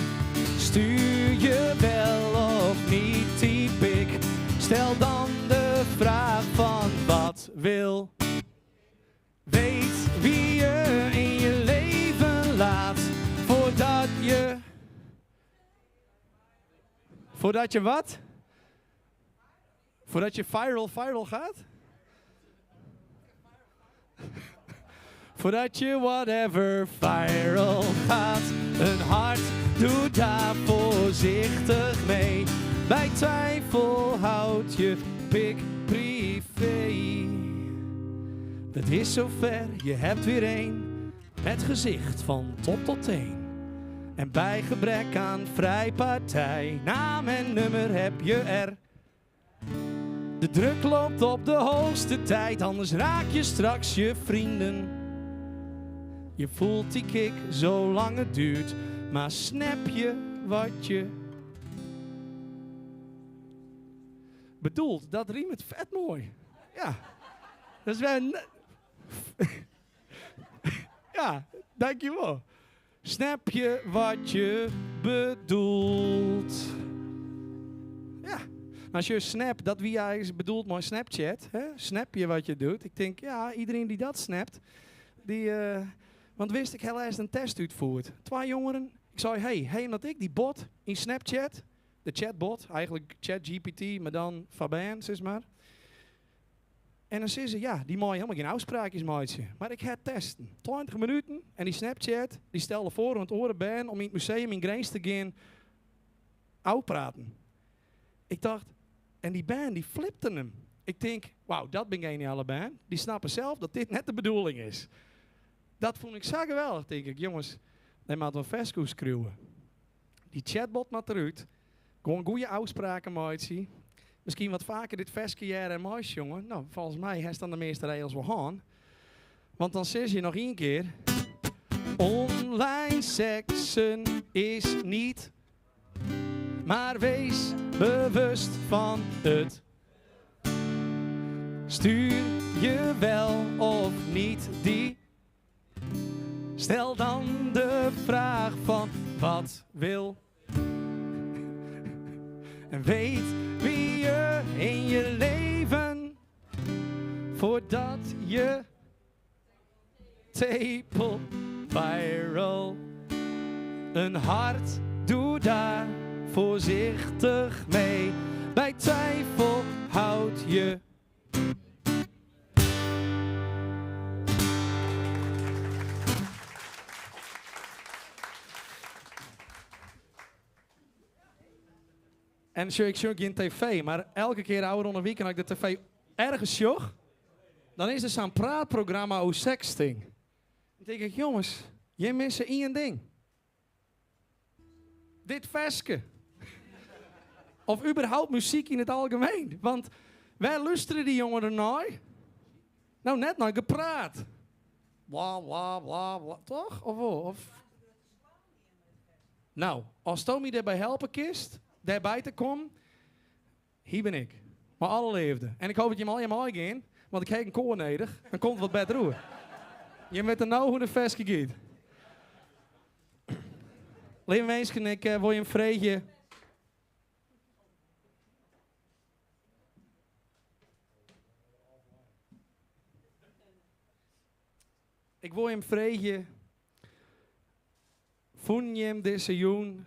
Stuur je wel of niet, typ ik. Stel dan de vraag van wat wil. Weet wie je in je leven laat, voordat je... Voordat je wat? Voordat je viral gaat? Voordat je whatever viral gaat. Een hart doet daar voorzichtig mee. Bij twijfel houd je pik privé. Het is zover, je hebt weer 1 met gezicht van top tot teen. En bij gebrek aan vrijpartij, naam en nummer heb je er. De druk loopt op de hoogste tijd, anders raak je straks je vrienden. Je voelt die kick zolang het duurt, maar snap je wat je bedoelt? Dat riemt vet mooi. Ja, dat is wel... Ja, dankjewel. Snap je wat je bedoelt? Ja. Als je snap, dat wie jij bedoelt, mooi Snapchat, hè? Snap je wat je doet? Ik denk, ja, iedereen die dat snapt, die, want wist ik heel eerst een test uitvoerd. 2 jongeren, ik zei, hey, omdat ik die bot in Snapchat, de chatbot, eigenlijk ChatGPT, maar dan Fabian, zeg maar. En dan zeggen ze, ja, die mag helemaal geen afspraakjes maken. Maar ik ga testen. 20 minuten en die Snapchat, die stelde voor om het oren ben om in het museum in Grace te gaan uitpraten. Ik dacht, en die band die flipte hem. Ik denk, wauw, dat ben geniale band. Die snappen zelf dat dit net de bedoeling is. Dat vond ik zo geweldig, denk ik. Jongens, neem maar een Vesco screwen. Die chatbot maakt eruit. Gewoon goede afspraken maken. Misschien wat vaker dit Vesco jaren en mais, jongen. Nou, volgens mij heeft dan de meeste regels wel gaan. Want dan zeg je nog één keer. Online seksen is niet. Maar wees bewust van het. Stuur je wel of niet die? Stel dan de vraag van wat wil. En weet wie je in je leven voordat je tepel viral. Een hart, doe daar voorzichtig mee. Bij twijfel houd je. En ik zie geen tv, maar elke keer ouder onder weekend als ik de tv ergens zocht, dan is er zo'n praatprogramma over sexting. Dan denk ik, jongens, jij mist één ding. Dit veske. Of überhaupt muziek in het algemeen. Want wij luisteren die jongeren naar. Nou, net naar gepraat. Bla, bla, bla, bla. Toch? Of... Nou, als Tommy daarbij helpen kist, daarbij te komen, hier ben ik. Maar alle leefden. En ik hoop dat je hem al gaan, want ik heb een koor nodig. Dan komt het wat beter roer. Je weet er nou hoe de veske gaat. Lieve mensen, ik wil je een vreetje. Ik wil je een vreetje. Voen je hem deze joen,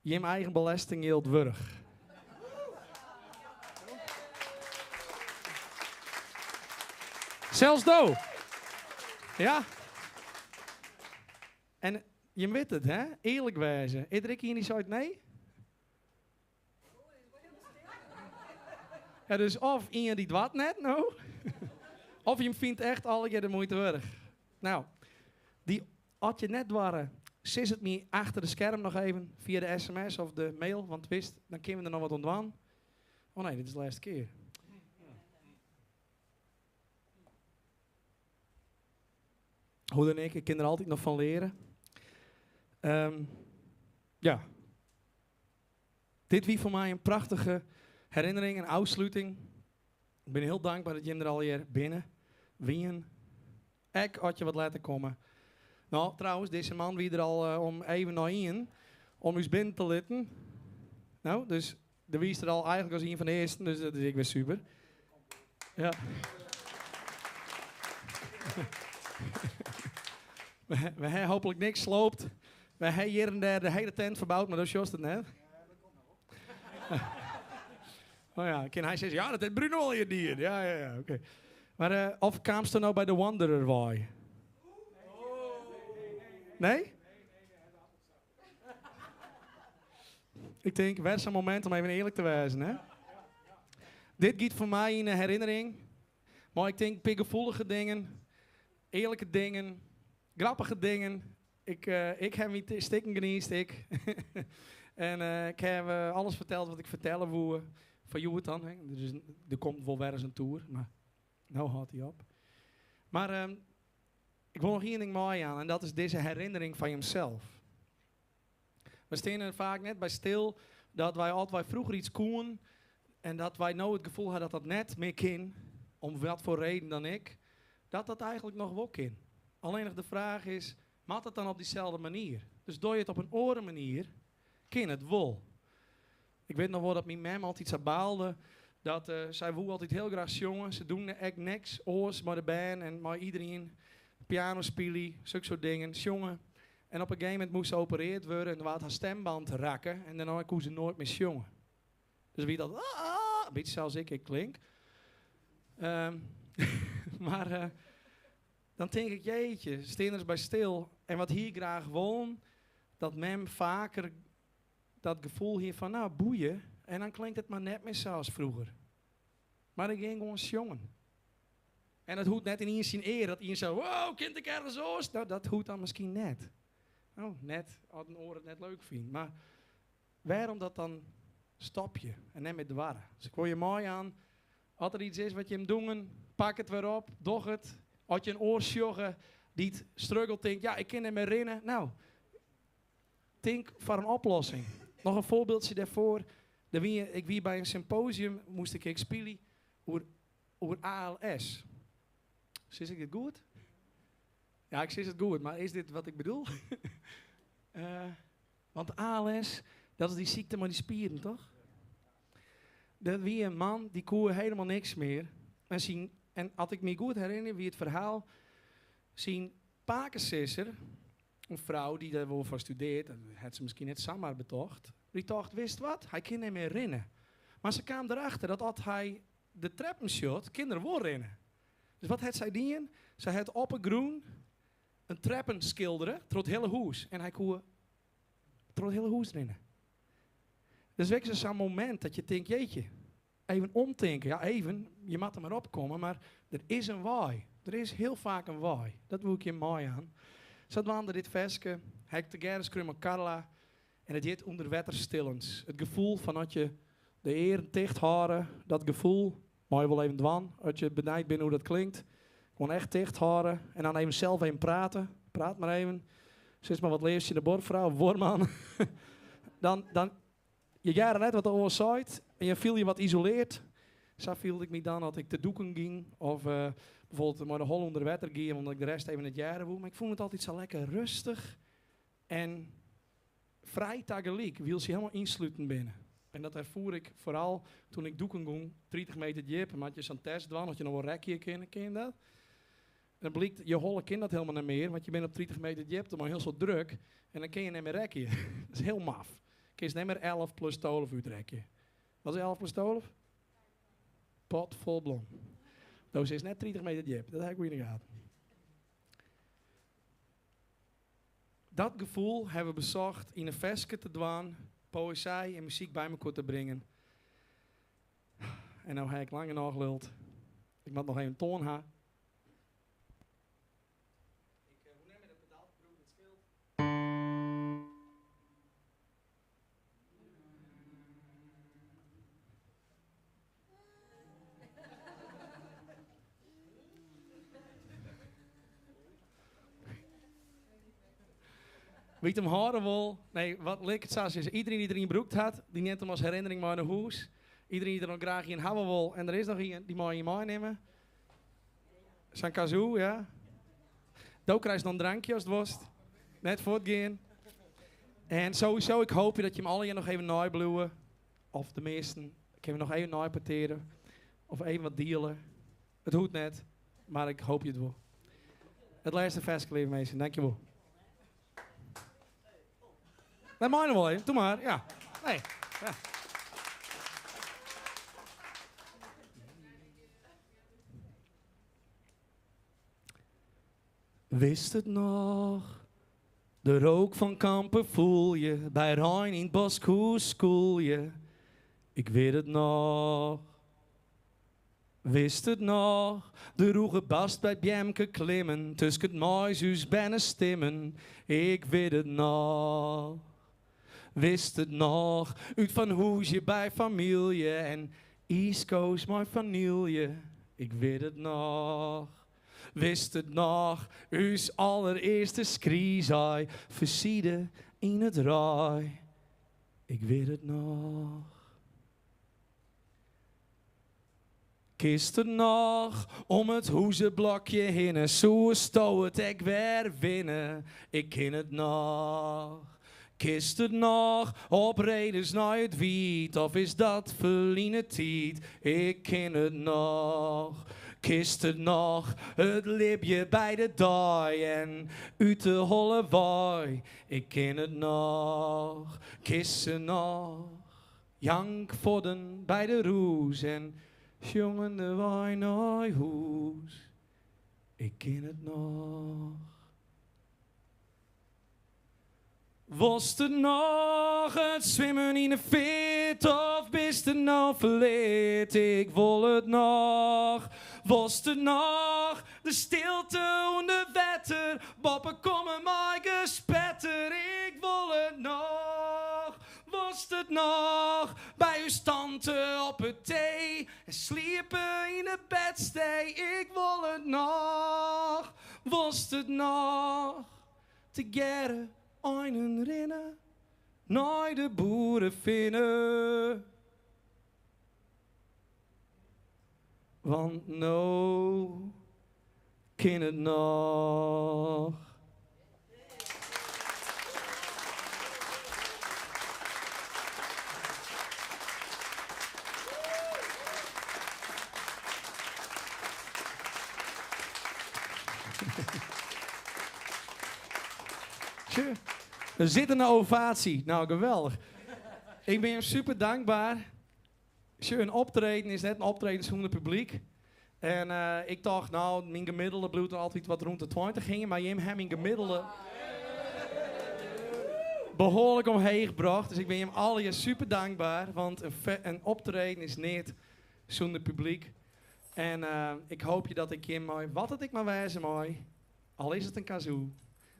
je hem eigen belasting heel wurg. Zelfs do. Ja. En je weet het, hè? Eerlijk wijzen. Iedereen hier niet zo uit nee? Ja, dus of iemand die het net, nou. Of je hem vindt echt alle keer de moeite waard. Nou, die had je net waren, zit het me achter de scherm nog even via de sms of de mail, want wist, dan kunnen we er nog wat ontwaan. Oh nee, dit is de laatste keer. Hoe dan ik kan er altijd nog van leren. Ja. Dit wie voor mij een prachtige herinnering en uitsluiting. Ik ben heel dankbaar dat je hem er al hier binnen wien. Ik had je wat laten komen. Nou, trouwens, deze man wie er al om even naar in om ons binnen te litten. Nou, dus de wie is er al eigenlijk als een van de eerste, dus dat is ik weer super. Ja. We hebben hopelijk niks sloopt. We hebben hier en daar de hele tent verbouwd, maar dat is juist het net. Oh ja, hij zegt, ja, dat heeft Bruno al hier dier. Ja, oké. Maar of kwamst er nou bij de Wanderer waai? Nee? Ik denk, werd zo'n moment om even eerlijk te wijzen, hè? Dit giet voor mij een herinnering. Maar ik denk, gevoelige dingen, eerlijke dingen, grappige dingen. Ik heb niet stikken geniest, ik. En ik heb alles verteld wat ik vertellen wou. Van jou het dan, hè? Dus er komt wel weer eens een tour, maar nou houdt hij op. Maar ik wil nog één ding mooi aan en dat is deze herinnering van jezelf. We staan er vaak net bij stil dat wij altijd vroeger iets koen en dat wij nou het gevoel hadden dat dat net meer kan, om wat voor reden dan ik, dat eigenlijk nog wel kan. Alleen nog de vraag is, maakt het dan op diezelfde manier? Dus doe je het op een andere manier, kan het wel. Ik weet nog wel dat mijn mem altijd zo baalde. Dat zij wil altijd heel graag jongen. Ze doen echt niks oors maar de band en maar iedereen. Piano spelen, zulke soort dingen. Jongen. En op een gegeven moment moest ze geopereerd worden. En had haar stemband raken. En daarna kon ze nooit meer jongen. Dus wie dat... een beetje zoals ik klink. Maar dan denk ik, jeetje, steen er bij stil. En wat hier graag woon, dat mem vaker... dat gevoel hier van, nou, boeien. En dan klinkt het maar net meer zoals vroeger. Maar ik ging gewoon jongen. En het hoeft net in iemand zijn eer. Dat iemand zo, wow, kind ik ergens oors? Nou, dat hoeft dan misschien net. Nou, net, had een oor het net leuk vindt. Maar waarom dat dan stop je? En net met de warren. Dus ik hoor je mooi aan. Als er iets is wat je hem doen, pak het weer op, doch het. Als je een oorsjogge die het struggelt, denkt, ja, ik kan niet meer rennen. Nou, denk voor een oplossing. Nog een voorbeeldje daarvoor. Ik wie bij een symposium, moest ik spelen over ALS. Zie ik het goed? Ja, ik zie het goed, maar is dit wat ik bedoel? Want ALS, dat is die ziekte met die spieren, toch? Dat wie een man, die koer helemaal niks meer. En als ik me goed herinner, wie het verhaal zien pakensisser, een vrouw die daar wel voor studeert, dat had ze misschien net samen betocht, die dacht, wist wat, hij kan niet meer rennen. Maar ze kwam erachter dat als hij de treppen shot, kinderen wil rennen. Dus wat had zij doen? Zij had op een groen een treppen schilderen, tot het hele huis. En hij kon tot het hele huis rennen. Dus weg is zo'n moment dat je denkt, jeetje, even omdenken. Ja, even, je mag er maar opkomen, maar er is een waai. Er is heel vaak een waai. Dat wil ik je mooi aan. Zo waren er dit versje, hek de Gerskrum Carla, en het heet onder wetterstillens. Het gevoel van dat je de eer dicht houden, dat gevoel, mooi wel even dwan, als je benijd bent hoe dat klinkt. Gewoon echt dicht houden en dan even zelf even praten. Praat maar even. Zeg maar wat lees je de bordvrouw, woordman. dan je jaren net wat over zijt en je viel je wat isoleerd. Zo viel ik me dan dat ik te doeken ging of bijvoorbeeld maar de hol onder water ging omdat ik de rest even het jaren wil. Maar ik vond het altijd zo lekker rustig en vrij tegelijk. Wil ze helemaal insluiten binnen. En dat ervoer ik vooral toen ik doeken ging, 30 meter diep, maar had je zo'n test doen, had je nog wel rekje kennen, ken je dat? Dan blijkt, je holle kind dat helemaal niet meer, want je bent op 30 meter diep, maar heel zo druk, en dan kun je niet meer rekje. Dat is heel maf. Kun je niet meer 11 plus 12 uitrekken. Wat is 11 plus 12? Pot vol blom. Dat is net 30 meter diep, dat heb ik weer in de gaten. Dat gevoel hebben we bezocht in een versje te doen, poëzie en muziek bij elkaar te brengen. En nou heb ik lang nog geluld. Ik moet nog even een toon hebben. Hoe neem je dat pedaal? Broek het scheelt. Wie het hem horen wil, nee, wat leuk het is, iedereen die erin broekt had, die neemt hem als herinnering maar naar huis. Iedereen die er nog graag in hebben wil, en er is nog iemand die mag je meenemen. Zijn kazoo, ja. Daar krijg je dan een drankje als het was. Net voortgaan. En sowieso, ik hoop dat je hem alle nog even nabluwen. Of de meesten. Ik heb hem nog even naparteren. Of even wat dealen. Het hoeft net, maar ik hoop je het wel. Het laatste versje, lieve mensen. Dankjewel. Nee, maar nog wel even. Doe maar, ja. Nee, ja. Wist het nog? De rook van kampen voel je. Bij Rijn in het bos, hoe school je? Ik weet het nog. Wist het nog? De roege bast bij Bjemke klimmen. Tussen het mooishuis binnen stimmen. Ik weet het nog. Wist het nog, uit van hoesje bij familie en East Coast mijn familie. Ik weet het nog. Wist het nog, uw allereerste skriezai, versieden in het rij. Ik weet het nog. Kist het nog, om het hoezenblokje heen, zo stou het ik weer winnen. Ik ken het nog. Kist het nog, op redens naar het wiet, of is dat verliezen tijd? Ik ken het nog. Kist het nog, het lipje bij de daai en uit de holle waai. Ik ken het nog. Kist het nog, jank vodden bij de roes en jongen de wijn naar huis. Ik ken het nog. Was het nog het zwemmen in de fit of bist het nou verleerd? Ik wil het nog. Was het nog de stilte onder wetter? Boppen komen maar gespetter. Ik wil het nog. Was het nog bij uw tante op het thee en sliepen in de bedstee? Ik wil het nog. Was het nog te geren einen rennen, naar de boeren vinden. Want nou kan het nog. Tje, er zit een ovatie. Nou, geweldig. Ik ben je super dankbaar. Een optreden is net een optreden zonder publiek. En ik dacht, nou, mijn gemiddelde bloed altijd wat rond de 20 gingen. Maar je hebt mijn gemiddelde behoorlijk omheen gebracht. Dus ik ben je allen super dankbaar. Want een optreden is niet zonder publiek. En ik hoop je dat ik je mooi, wat het ik maar wijzen mooi. Al is het een kazoo.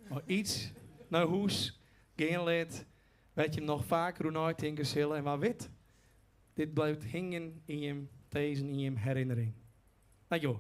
Maar iets naar huis, geen lid. Weet je hem nog vaker hoe nooit in zullen. En wat wit. Dit blijft hingen in je deze in je herinnering. Nou joh.